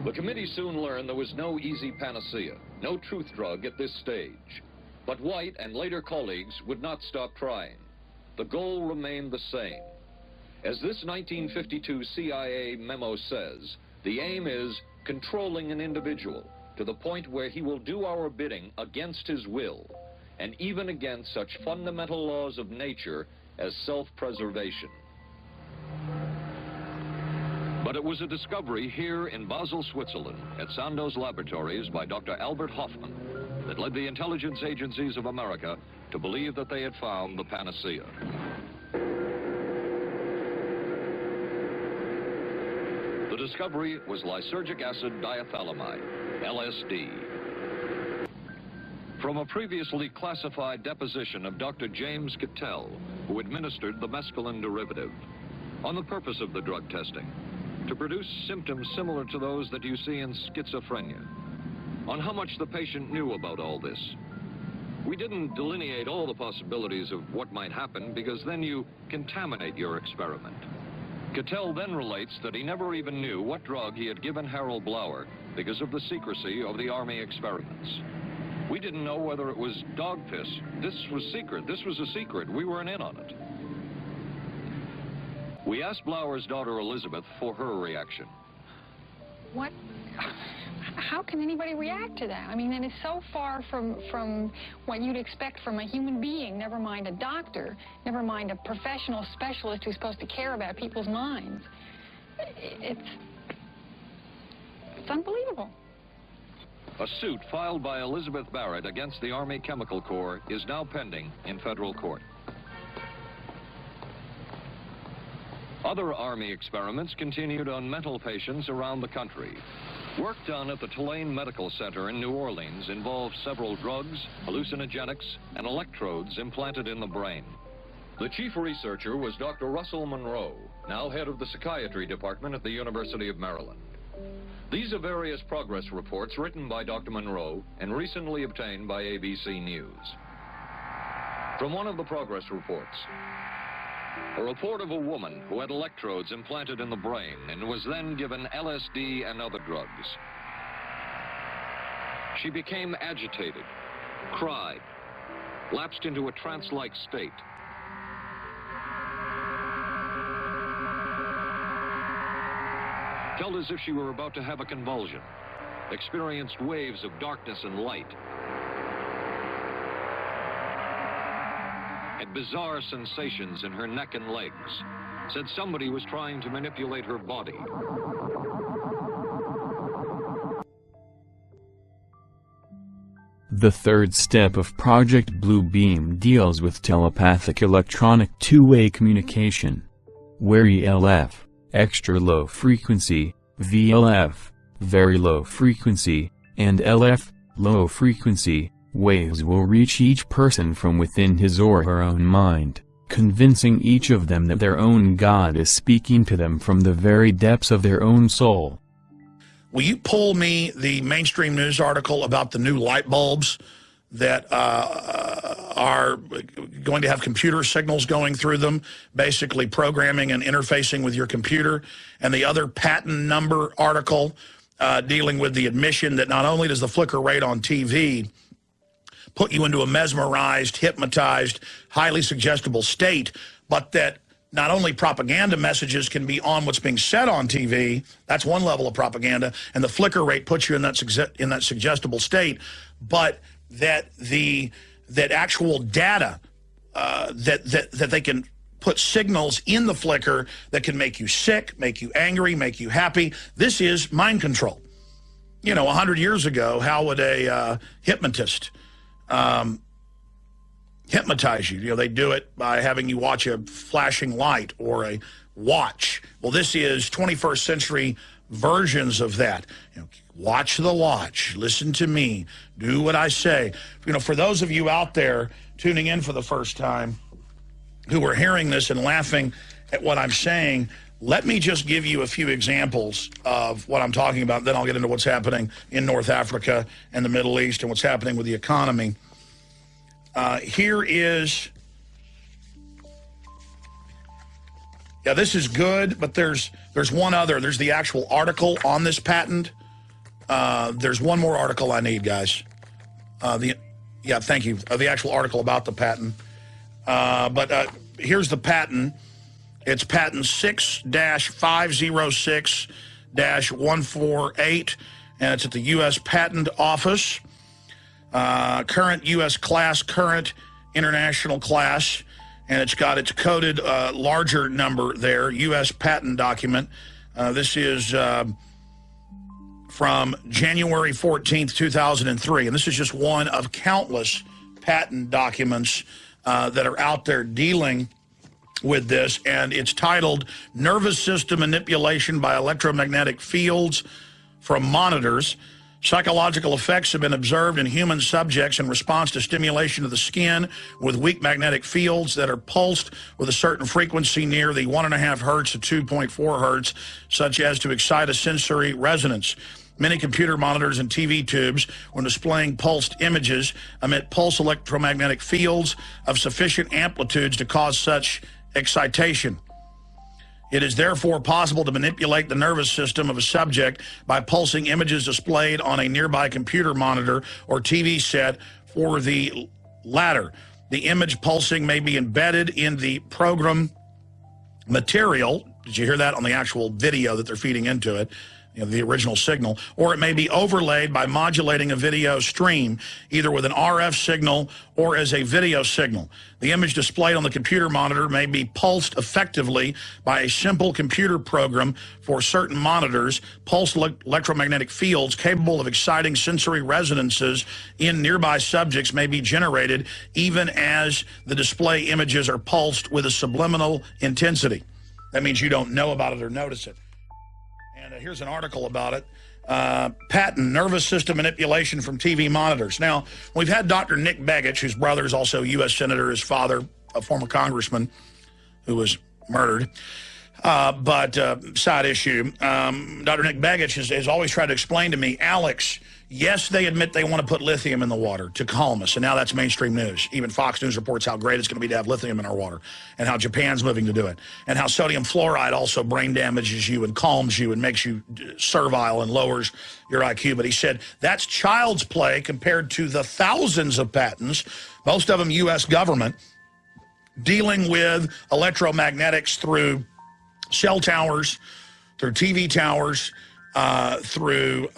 The committee soon learned there was no easy panacea, no truth drug at this stage. But White and later colleagues would not stop trying. The goal remained the same. As this 1952 CIA memo says, the aim is controlling an individual to the point where he will do our bidding against his will, and even against such fundamental laws of nature as self-preservation. But it was a discovery here in Basel, Switzerland, at Sandoz Laboratories by Dr. Albert Hoffman that led the intelligence agencies of America to believe that they had found the panacea. The discovery was lysergic acid diethylamide, LSD. From a previously classified deposition of Dr. James Cattell, who administered the mescaline derivative, on the purpose of the drug testing, to produce symptoms similar to those that you see in schizophrenia, on how much the patient knew about all this. We didn't delineate all the possibilities of what might happen because then you contaminate your experiment. Cattell then relates that he never even knew what drug he had given Harold Blauer because of the secrecy of the Army experiments. We didn't know whether it was dog piss. This was secret. This was a secret. We weren't in on it. We asked Blauer's daughter Elizabeth for her reaction. How can anybody react to that? I mean, that is so far from what you'd expect from a human being, never mind a doctor, never mind a professional specialist who's supposed to care about people's minds. It's unbelievable. A suit filed by Elizabeth Barrett against the Army Chemical Corps is now pending in federal court. Other Army experiments continued on mental patients around the country. Work done at the Tulane Medical Center in New Orleans involved several drugs, hallucinogenics, and electrodes implanted in the brain. The chief researcher was Dr. Russell Monroe, now head of the psychiatry department at the University of Maryland. These are various progress reports written by Dr. Monroe and recently obtained by ABC News. From one of the progress reports, a report of a woman who had electrodes implanted in the brain and was then given LSD and other drugs. She became agitated, cried, lapsed into a trance-like state. Felt as if she were about to have a convulsion, experienced waves of darkness and light, had bizarre sensations in her neck and legs, said somebody was trying to manipulate her body. The third step of Project Blue Beam deals with telepathic electronic two-way communication, where ELF, extra low frequency, VLF, very low frequency, and LF, low frequency, waves will reach each person from within his or her own mind, convincing each of them that their own God is speaking to them from the very depths of their own soul. Will you pull me the mainstream news article about the new light bulbs that are going to have computer signals going through them, basically programming and interfacing with your computer, and the other patent number article dealing with the admission that not only does the flicker rate on TV put you into a mesmerized, hypnotized, highly suggestible state, but that not only propaganda messages can be on what's being said on TV, that's one level of propaganda, and the flicker rate puts you in that suggestible state, but that actual data that they can put signals in the flicker that can make you sick, make you angry, make you happy. This is mind control. you know, 100 years ago, how would a hypnotist hypnotize you? You know, they do it by having you watch a flashing light or a watch. Well, this is 21st century versions of that. You know, watch the watch, listen to me, do what I say. You know, for those of you out there tuning in for the first time who are hearing this and laughing at what I'm saying, let me just give you a few examples of what I'm talking about. Then I'll get into what's happening in North Africa and the Middle East and what's happening with the economy. Here is, yeah, this is good, but there's one other. There's the actual article on this patent. There's one more article I need, guys. Yeah, thank you. The actual article about the patent. But here's the patent. It's patent 6-506-148, and it's at the U.S. Patent Office. Current U.S. class, current international class, and it's got its coded larger number there, U.S. patent document. This is from January 14th, 2003, and this is just one of countless patent documents that are out there dealing with this, and it's titled Nervous System Manipulation by Electromagnetic Fields from Monitors. Psychological effects have been observed in human subjects in response to stimulation of the skin with weak magnetic fields that are pulsed with a certain frequency near the 1.5 hertz to 2.4 hertz, such as to excite a sensory resonance. Many computer monitors and TV tubes, when displaying pulsed images, emit pulse electromagnetic fields of sufficient amplitudes to cause such excitation. It is therefore possible to manipulate the nervous system of a subject by pulsing images displayed on a nearby computer monitor or TV set. For the latter, the image pulsing may be embedded in the program material. Did you hear that on the actual video that they're feeding into it? You know, the original signal, or it may be overlaid by modulating a video stream, either with an RF signal or as a video signal. The image displayed on the computer monitor may be pulsed effectively by a simple computer program. For certain monitors, pulsed electromagnetic fields capable of exciting sensory resonances in nearby subjects may be generated even as the display images are pulsed with a subliminal intensity. That means you don't know about it or notice it. And here's an article about it. Patent, nervous system manipulation from TV monitors. Now, we've had Dr. Nick Begich, whose brother is also a U.S. Senator, his father, a former congressman who was murdered. But side issue, Dr. Nick Begich has always tried to explain to me, Alex, yes, they admit they want to put lithium in the water to calm us, and now that's mainstream news. Even Fox News reports how great it's going to be to have lithium in our water, and how Japan's moving to do it, and how sodium fluoride also brain damages you and calms you and makes you servile and lowers your IQ. But he said that's child's play compared to the thousands of patents, most of them U.S. government, dealing with electromagnetics through cell towers, through TV towers, through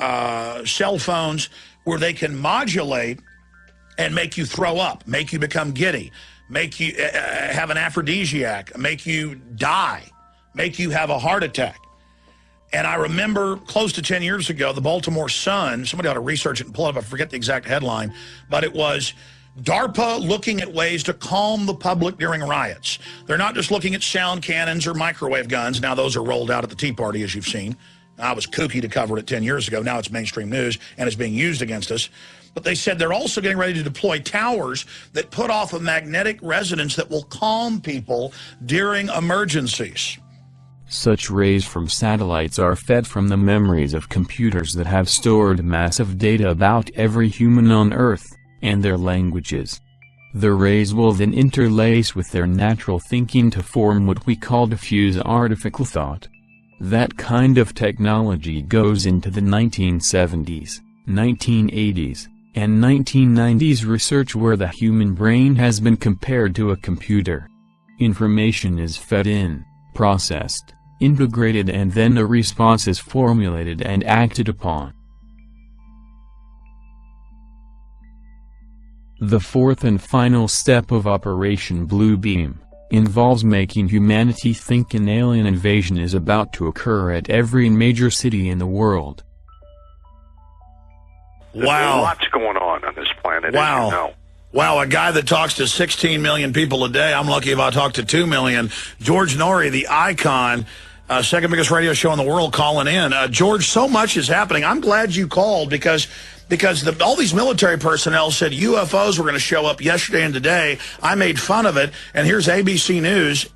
cell phones, where they can modulate and make you throw up, make you become giddy, make you have an aphrodisiac, make you die, make you have a heart attack. And I remember close to 10 years ago, the Baltimore Sun, somebody ought to research it and pull it up, I forget the exact headline, but it was DARPA looking at ways to calm the public during riots. They're not just looking at sound cannons or microwave guns. Now those are rolled out at the Tea Party, as you've seen. I was kooky to cover it 10 years ago. Now it's mainstream news and it's being used against us. But they said they're also getting ready to deploy towers that put off a magnetic resonance that will calm people during emergencies. Such rays from satellites are fed from the memories of computers that have stored massive data about every human on Earth, and their languages. The rays will then interlace with their natural thinking to form what we call diffuse artificial thought. That kind of technology goes into the 1970s, 1980s, and 1990s research where the human brain has been compared to a computer. Information is fed in, processed, integrated, and then a response is formulated and acted upon. The fourth and final step of Operation Blue Beam involves making humanity think an alien invasion is about to occur at every major city in the world. Wow. Lots going on this planet, wow. as you know. Wow, a guy that talks to 16 million people a day. I'm lucky if I talk to 2 million. George Norrie, the icon, second biggest radio show in the world, calling in. George, so much is happening. I'm glad you called because all these military personnel said UFOs were going to show up yesterday and today. I made fun of it, and here's ABC News.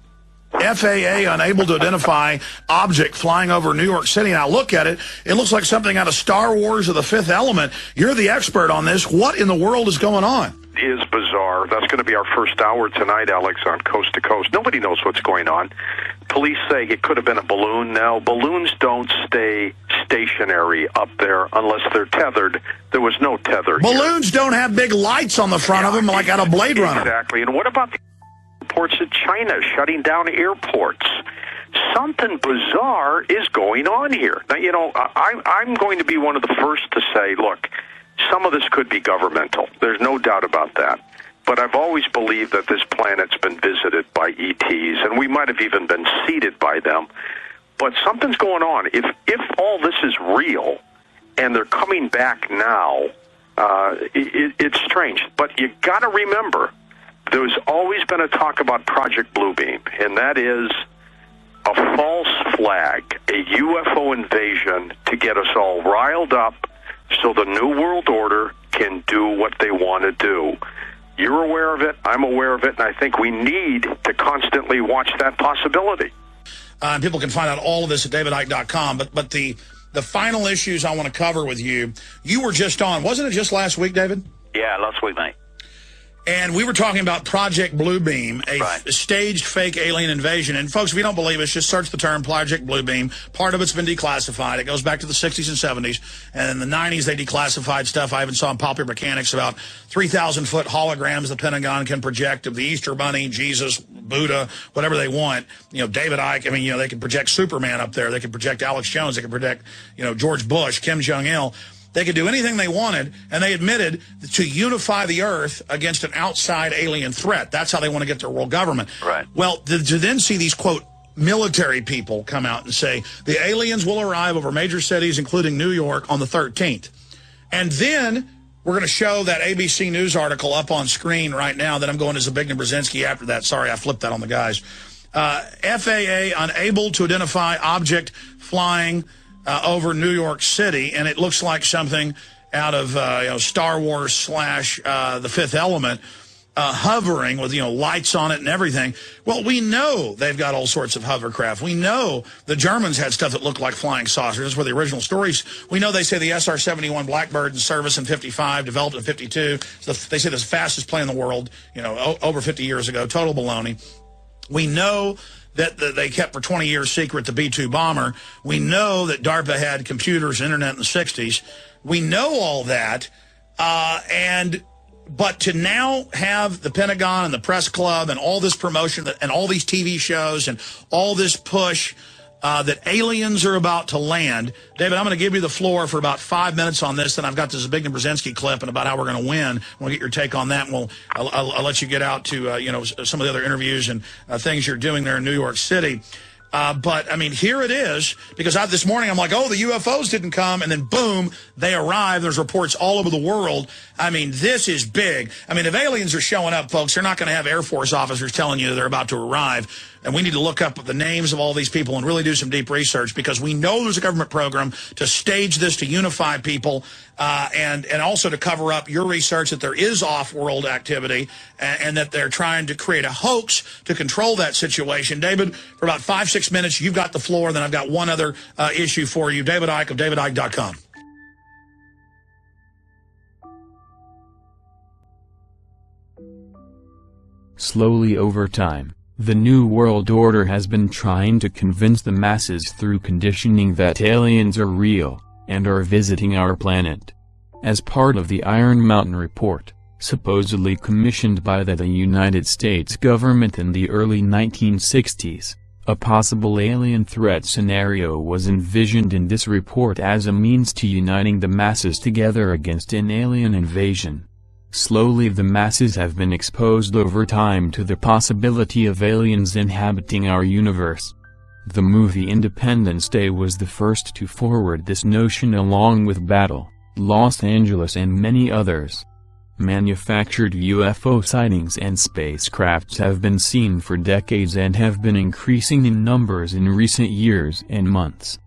FAA unable to identify object flying over New York City. And I look at it, it looks like something out of Star Wars or The Fifth Element. You're the expert on this. What in the world is going on? Is bizarre. That's going to be our first hour tonight, Alex, on Coast to Coast. Nobody knows what's going on. Police say it could have been a balloon. Now, balloons don't stay stationary up there unless they're tethered. There was no tether. Balloons don't have big lights on the front of them like out of Blade Runner. Exactly. And what about the reports of China shutting down airports? Something bizarre is going on here. Now, you know, I'm going to be one of the first to say, look, some of this could be governmental. There's no doubt about that. But I've always believed that this planet's been visited by ETs, and we might have even been seeded by them. But something's going on. If all this is real, and they're coming back now, it's strange. But you got to remember, there's always been a talk about Project Bluebeam, and that is a false flag, a UFO invasion to get us all riled up so the New World Order can do what they want to do. You're aware of it, I'm aware of it, and I think we need to constantly watch that possibility. And people can find out all of this at davidike.com. But the final issues I want to cover with you, you were just on, wasn't it just last week, David? Yeah, last week, mate. And we were talking about Project Bluebeam, a staged fake alien invasion. And folks, if you don't believe us, just search the term Project Bluebeam. Part of it's been declassified. It goes back to the 60s and 70s. And in the 90s, they declassified stuff. I even saw in Popular Mechanics about 3,000-foot holograms the Pentagon can project of the Easter Bunny, Jesus, Buddha, whatever they want. You know, David Icke, I mean, you know, they can project Superman up there. They can project Alex Jones. They can project, you know, George Bush, Kim Jong-il. They could do anything they wanted, and they admitted to unify the Earth against an outside alien threat. That's how they want to get their world government. Right. Well, to then see these, quote, military people come out and say, the aliens will arrive over major cities, including New York, on the 13th. And then we're going to show that ABC News article up on screen right now that I'm going to Zbigniew Brzezinski after that. Sorry, I flipped that on the guys. FAA unable to identify object flying over New York City, and it looks like something out of you know, Star Wars / The Fifth Element, hovering with, you know, lights on it and everything. Well, we know they've got all sorts of hovercraft. We know the Germans had stuff that looked like flying saucers. That's where the original stories. We know they say the SR-71 Blackbird in service in 55, developed in 52. So they say the fastest plane in the world, you know, over 50 years ago. Total baloney. We know that they kept for 20 years secret the B-2 bomber. We know that DARPA had computers, internet in the 60s. We know all that, but to now have the Pentagon and the press club and all this promotion and all these TV shows and all this push that aliens are about to land. David, I'm going to give you the floor for about 5 minutes on this, then I've got the Zbigniew Brzezinski clip and about how we're going to win. We'll get your take on that, and I'll let you get out to you know, some of the other interviews and things you're doing there in New York City. But, I mean, here it is, because this morning I'm like, oh, the UFOs didn't come, and then boom, they arrive. There's reports all over the world. I mean, this is big. I mean, if aliens are showing up, folks, they're not going to have Air Force officers telling you they're about to arrive. And we need to look up the names of all these people and really do some deep research, because we know there's a government program to stage this, to unify people, and also to cover up your research that there is off-world activity and that they're trying to create a hoax to control that situation. David, for about 5-6 minutes, you've got the floor. Then I've got one other issue for you. David Icke of davidike.com. Slowly over time, the New World Order has been trying to convince the masses through conditioning that aliens are real, and are visiting our planet. As part of the Iron Mountain Report, supposedly commissioned by the United States government in the early 1960s, a possible alien threat scenario was envisioned in this report as a means to uniting the masses together against an alien invasion. Slowly the masses have been exposed over time to the possibility of aliens inhabiting our universe. The movie Independence Day was the first to forward this notion along with Battle, Los Angeles and many others. Manufactured UFO sightings and spacecrafts have been seen for decades and have been increasing in numbers in recent years and months.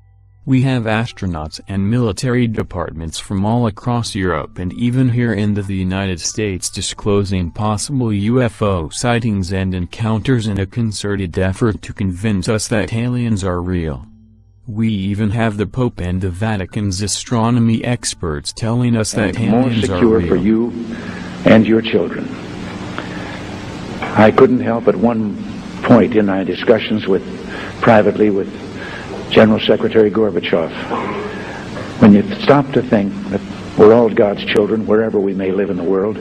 We have astronauts and military departments from all across Europe and even here in the United States disclosing possible UFO sightings and encounters in a concerted effort to convince us that aliens are real. We even have the Pope and the Vatican's astronomy experts telling us that aliens are real. More secure for you and your children. I couldn't help at one point in my discussions privately with General Secretary Gorbachev, when you stop to think that we're all God's children wherever we may live in the world,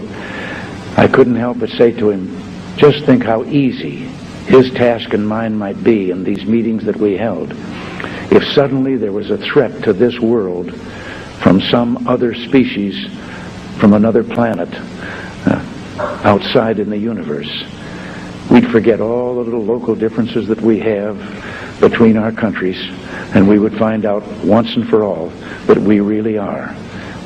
I couldn't help but say to him, just think how easy his task and mine might be in these meetings that we held if suddenly there was a threat to this world from some other species, from another planet, outside in the universe. We'd forget all the little local differences that we have between our countries, and we would find out once and for all that we really are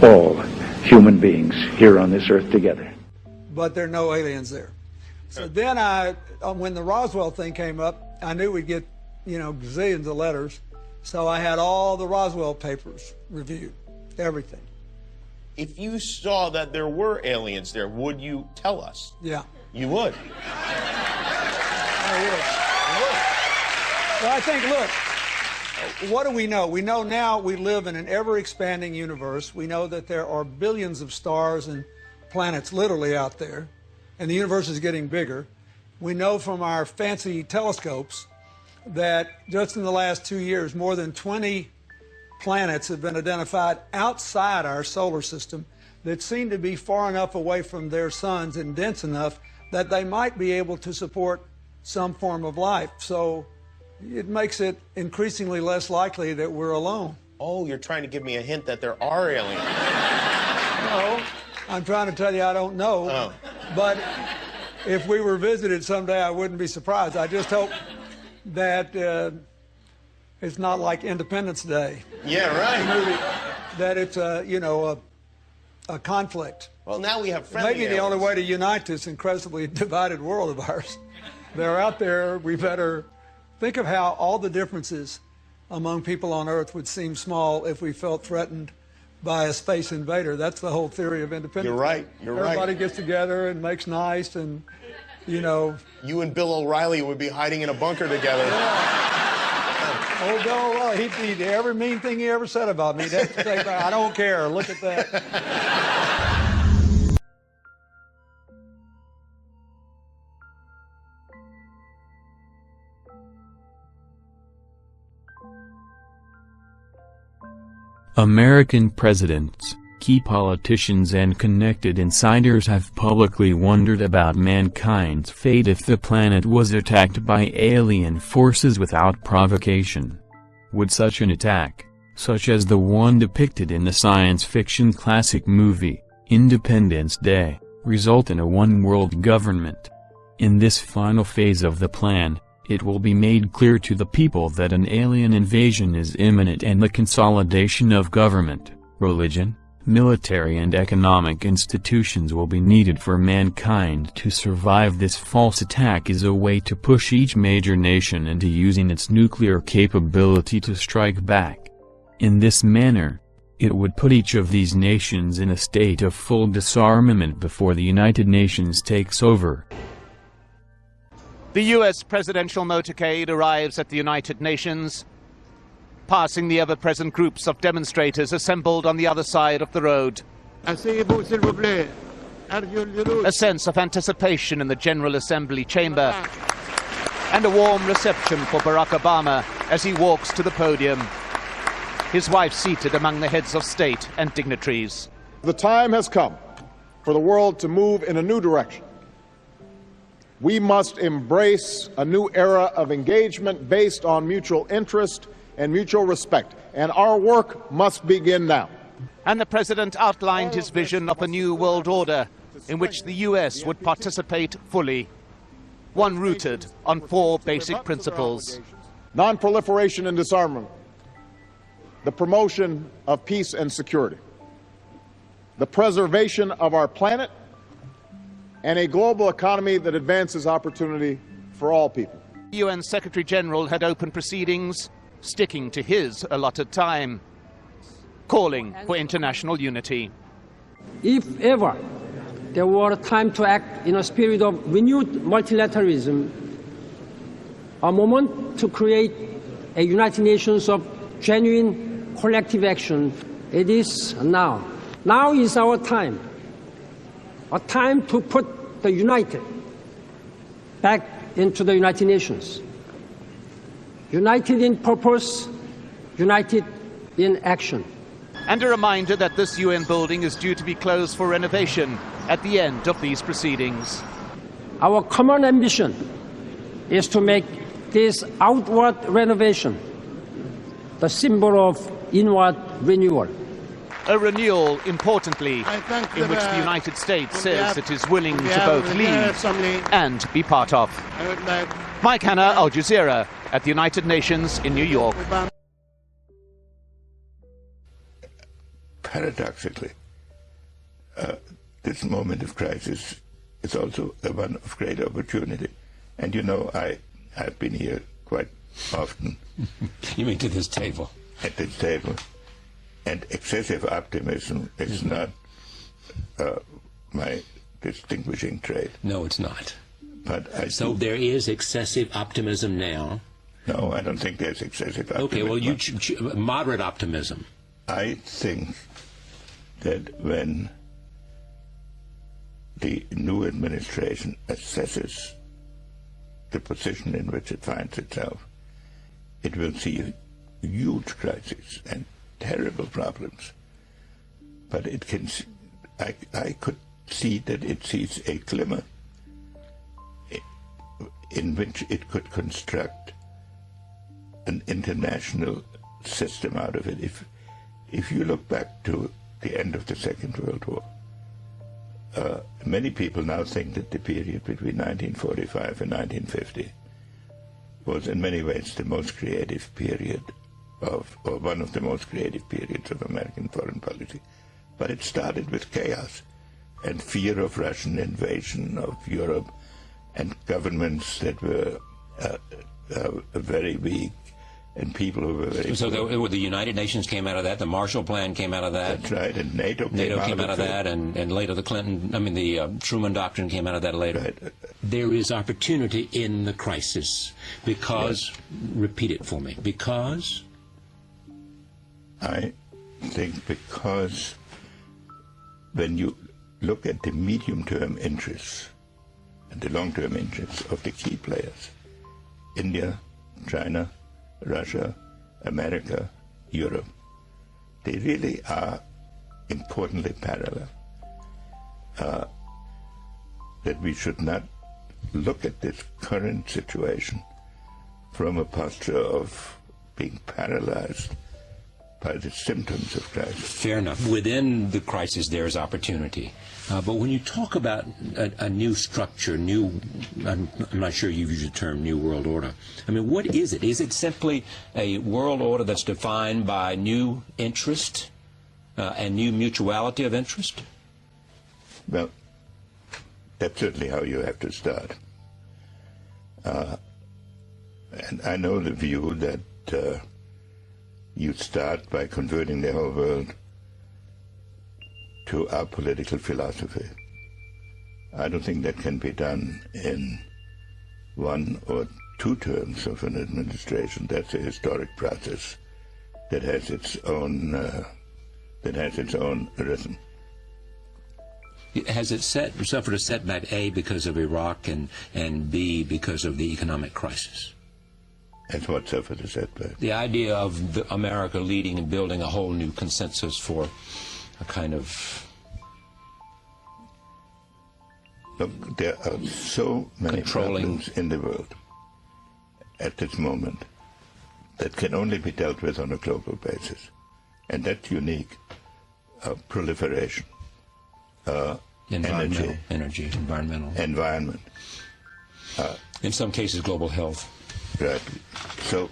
all human beings here on this earth together. But there are no aliens there. So then when the Roswell thing came up, I knew we'd get, gazillions of letters. So I had all the Roswell papers reviewed, everything. If you saw that there were aliens there, would you tell us? Yeah. You would? I would. Well, I think, look, what do we know? We know now we live in an ever-expanding universe. We know that there are billions of stars and planets literally out there, and the universe is getting bigger. We know from our fancy telescopes that just in the last 2 years, more than 20 planets have been identified outside our solar system that seem to be far enough away from their suns and dense enough that they might be able to support some form of life. So it makes it increasingly less likely that we're alone. Oh, you're trying to give me a hint that there are aliens. No, I'm trying to tell you I don't know. Oh. But if we were visited someday, I wouldn't be surprised. I just hope that it's not like Independence Day. Yeah, right. That it's a conflict. Well, now we have friendly Maybe the only way to unite this incredibly divided world of ours. They're out there. We better think of how all the differences among people on Earth would seem small if we felt threatened by a space invader. That's the whole theory of independence. You're right. You're right. Everybody gets together and makes nice and, You and Bill O'Reilly would be hiding in a bunker together. Yeah. Old Bill O'Reilly, he'd every mean thing he ever said about me. That's the thing. I don't care. Look at that. American presidents, key politicians and connected insiders have publicly wondered about mankind's fate if the planet was attacked by alien forces without provocation. Would such an attack, such as the one depicted in the science fiction classic movie, Independence Day, result in a one-world government? In this final phase of the plan, it will be made clear to the people that an alien invasion is imminent and the consolidation of government, religion, military and economic institutions will be needed for mankind to survive. This false attack is a way to push each major nation into using its nuclear capability to strike back. In this manner, it would put each of these nations in a state of full disarmament before the United Nations takes over. The U.S. presidential motorcade arrives at the United Nations, passing the ever-present groups of demonstrators assembled on the other side of the road. A sense of anticipation in the General Assembly chamber, and a warm reception for Barack Obama as he walks to the podium, his wife seated among the heads of state and dignitaries. The time has come for the world to move in a new direction. We must embrace a new era of engagement based on mutual interest and mutual respect, and our work must begin now. And the president outlined his vision of a new world order in which the U.S. would participate fully, one rooted on 4 basic principles: non-proliferation and disarmament, the promotion of peace and security, the preservation of our planet, and a global economy that advances opportunity for all people. UN Secretary General had opened proceedings, sticking to his allotted time, calling for international unity. If ever there were a time to act in a spirit of renewed multilateralism, a moment to create a United Nations of genuine collective action, it is now. Now is our time, a time to put the United back into the United Nations. United in purpose, united in action. And a reminder that this UN building is due to be closed for renovation at the end of these proceedings. Our common ambition is to make this outward renovation the symbol of inward renewal. A renewal, importantly, in which the United States says it is willing to both lead and be part of. Mike Hanna, Al Jazeera, at the United Nations in New York. Paradoxically, this moment of crisis is also one of great opportunity. And you know, I've been here quite often. You mean to this table? At this table. And excessive optimism is not my distinguishing trait. No, it's not. But so there is excessive optimism now? No, I don't think there's excessive optimism. Okay, well, you moderate optimism. I think that when the new administration assesses the position in which it finds itself, it will see huge crises and terrible problems. But it can, I could see that it sees a glimmer in which it could construct an international system out of it. If you look back to the end of the Second World War, many people now think that the period between 1945 and 1950 was in many ways the most creative period or one of the most creative periods of American foreign policy. But it started with chaos and fear of Russian invasion of Europe and governments that were very weak and people who were very So the United Nations came out of that, the Marshall Plan came out of that. That's right, and NATO came out of that, and later the Truman Doctrine came out of that later. Right. There is opportunity in the crisis because, yes. Repeat it for me, because? I think because when you look at the medium-term interests and the long-term interests of the key players, India, China, Russia, America, Europe, they really are importantly parallel. That we should not look at this current situation from a posture of being paralyzed by the symptoms of crisis. Fair enough. Within the crisis, there is opportunity. But when you talk about a new structure, I'm not sure you've used the term new world order. I mean, what is it? Is it simply a world order that's defined by new interest and new mutuality of interest? Well, that's certainly how you have to start. And I know the view that you start by converting the whole world to our political philosophy. I don't think that can be done in 1 or 2 terms of an administration. That's a historic process that has its own rhythm. Has it suffered a setback, A, because of Iraq, and B, because of the economic crisis? That's what suffered a setback. The idea of America leading and building a whole new consensus for a kind of... Look, there are so many problems in the world at this moment that can only be dealt with on a global basis. And that's unique. Proliferation. Environment. Environment. In some cases, global health. Right. So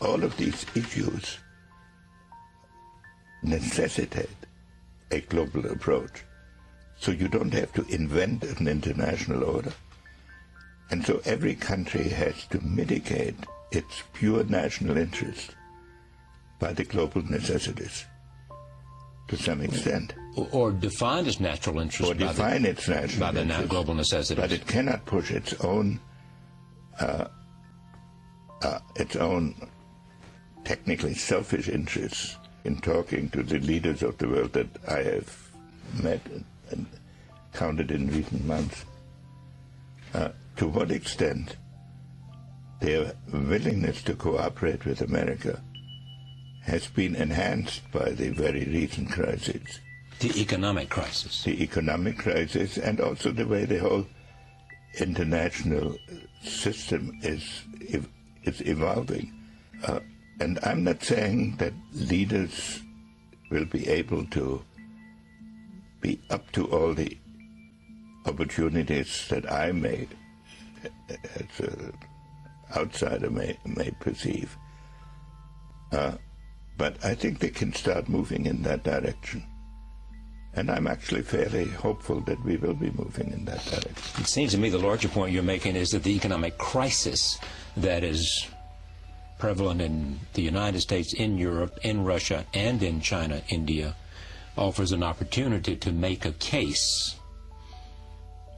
all of these issues necessitate a global approach. So you don't have to invent an international order. And so every country has to mitigate its pure national interest by the global necessities to some extent. Or define its natural interest or define its national by the interest, global necessities. But it cannot push its own technically selfish interests. In talking to the leaders of the world that I have met and counted in recent months, to what extent their willingness to cooperate with America has been enhanced by the very recent crises. The economic crisis. The economic crisis, and also the way the whole international system is evolving. And I'm not saying that leaders will be able to be up to all the opportunities that I may, as an outsider, may perceive. But I think they can start moving in that direction. And I'm actually fairly hopeful that we will be moving in that direction. It seems to me the larger point you're making is that the economic crisis that is prevalent in the United States, in Europe, in Russia, and in China, India, offers an opportunity to make a case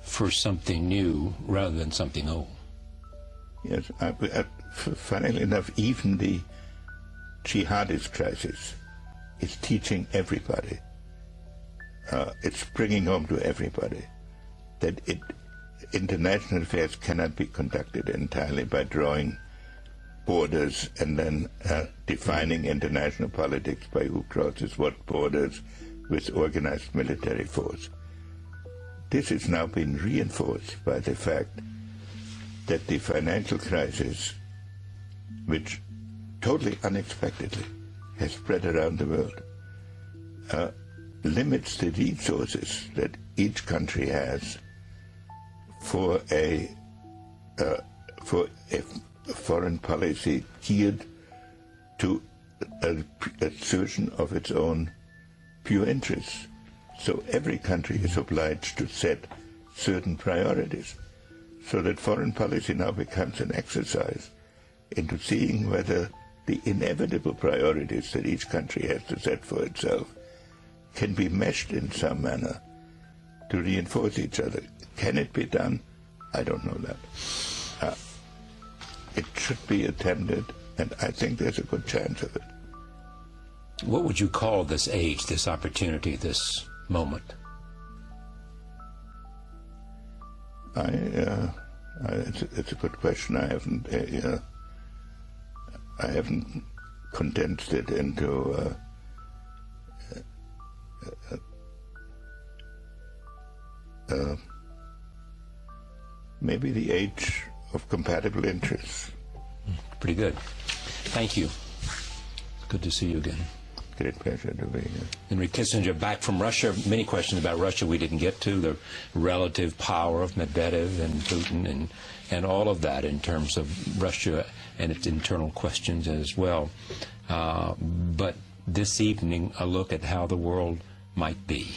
for something new rather than something old. Yes, funnily enough, even the jihadist crisis is teaching everybody. It's bringing home to everybody that international affairs cannot be conducted entirely by drawing borders and then defining international politics by who crosses what borders with organized military force. This has now been reinforced by the fact that the financial crisis, which totally unexpectedly has spread around the world, limits the resources that each country has for a foreign policy geared to assertion of its own pure interests. So every country is obliged to set certain priorities, so that foreign policy now becomes an exercise into seeing whether the inevitable priorities that each country has to set for itself can be meshed in some manner to reinforce each other. Can it be done? I don't know that. It should be attempted, and I think there's a good chance of it. What would you call this age, this opportunity, this moment? It's a good question. I haven't condensed it into maybe the age of compatible interests. Pretty good. Thank you. Good to see you again. Great pleasure to be here. Henry Kissinger, back from Russia. Many questions about Russia we didn't get to, the relative power of Medvedev and Putin and all of that in terms of Russia and its internal questions as well. But this evening, a look at how the world might be.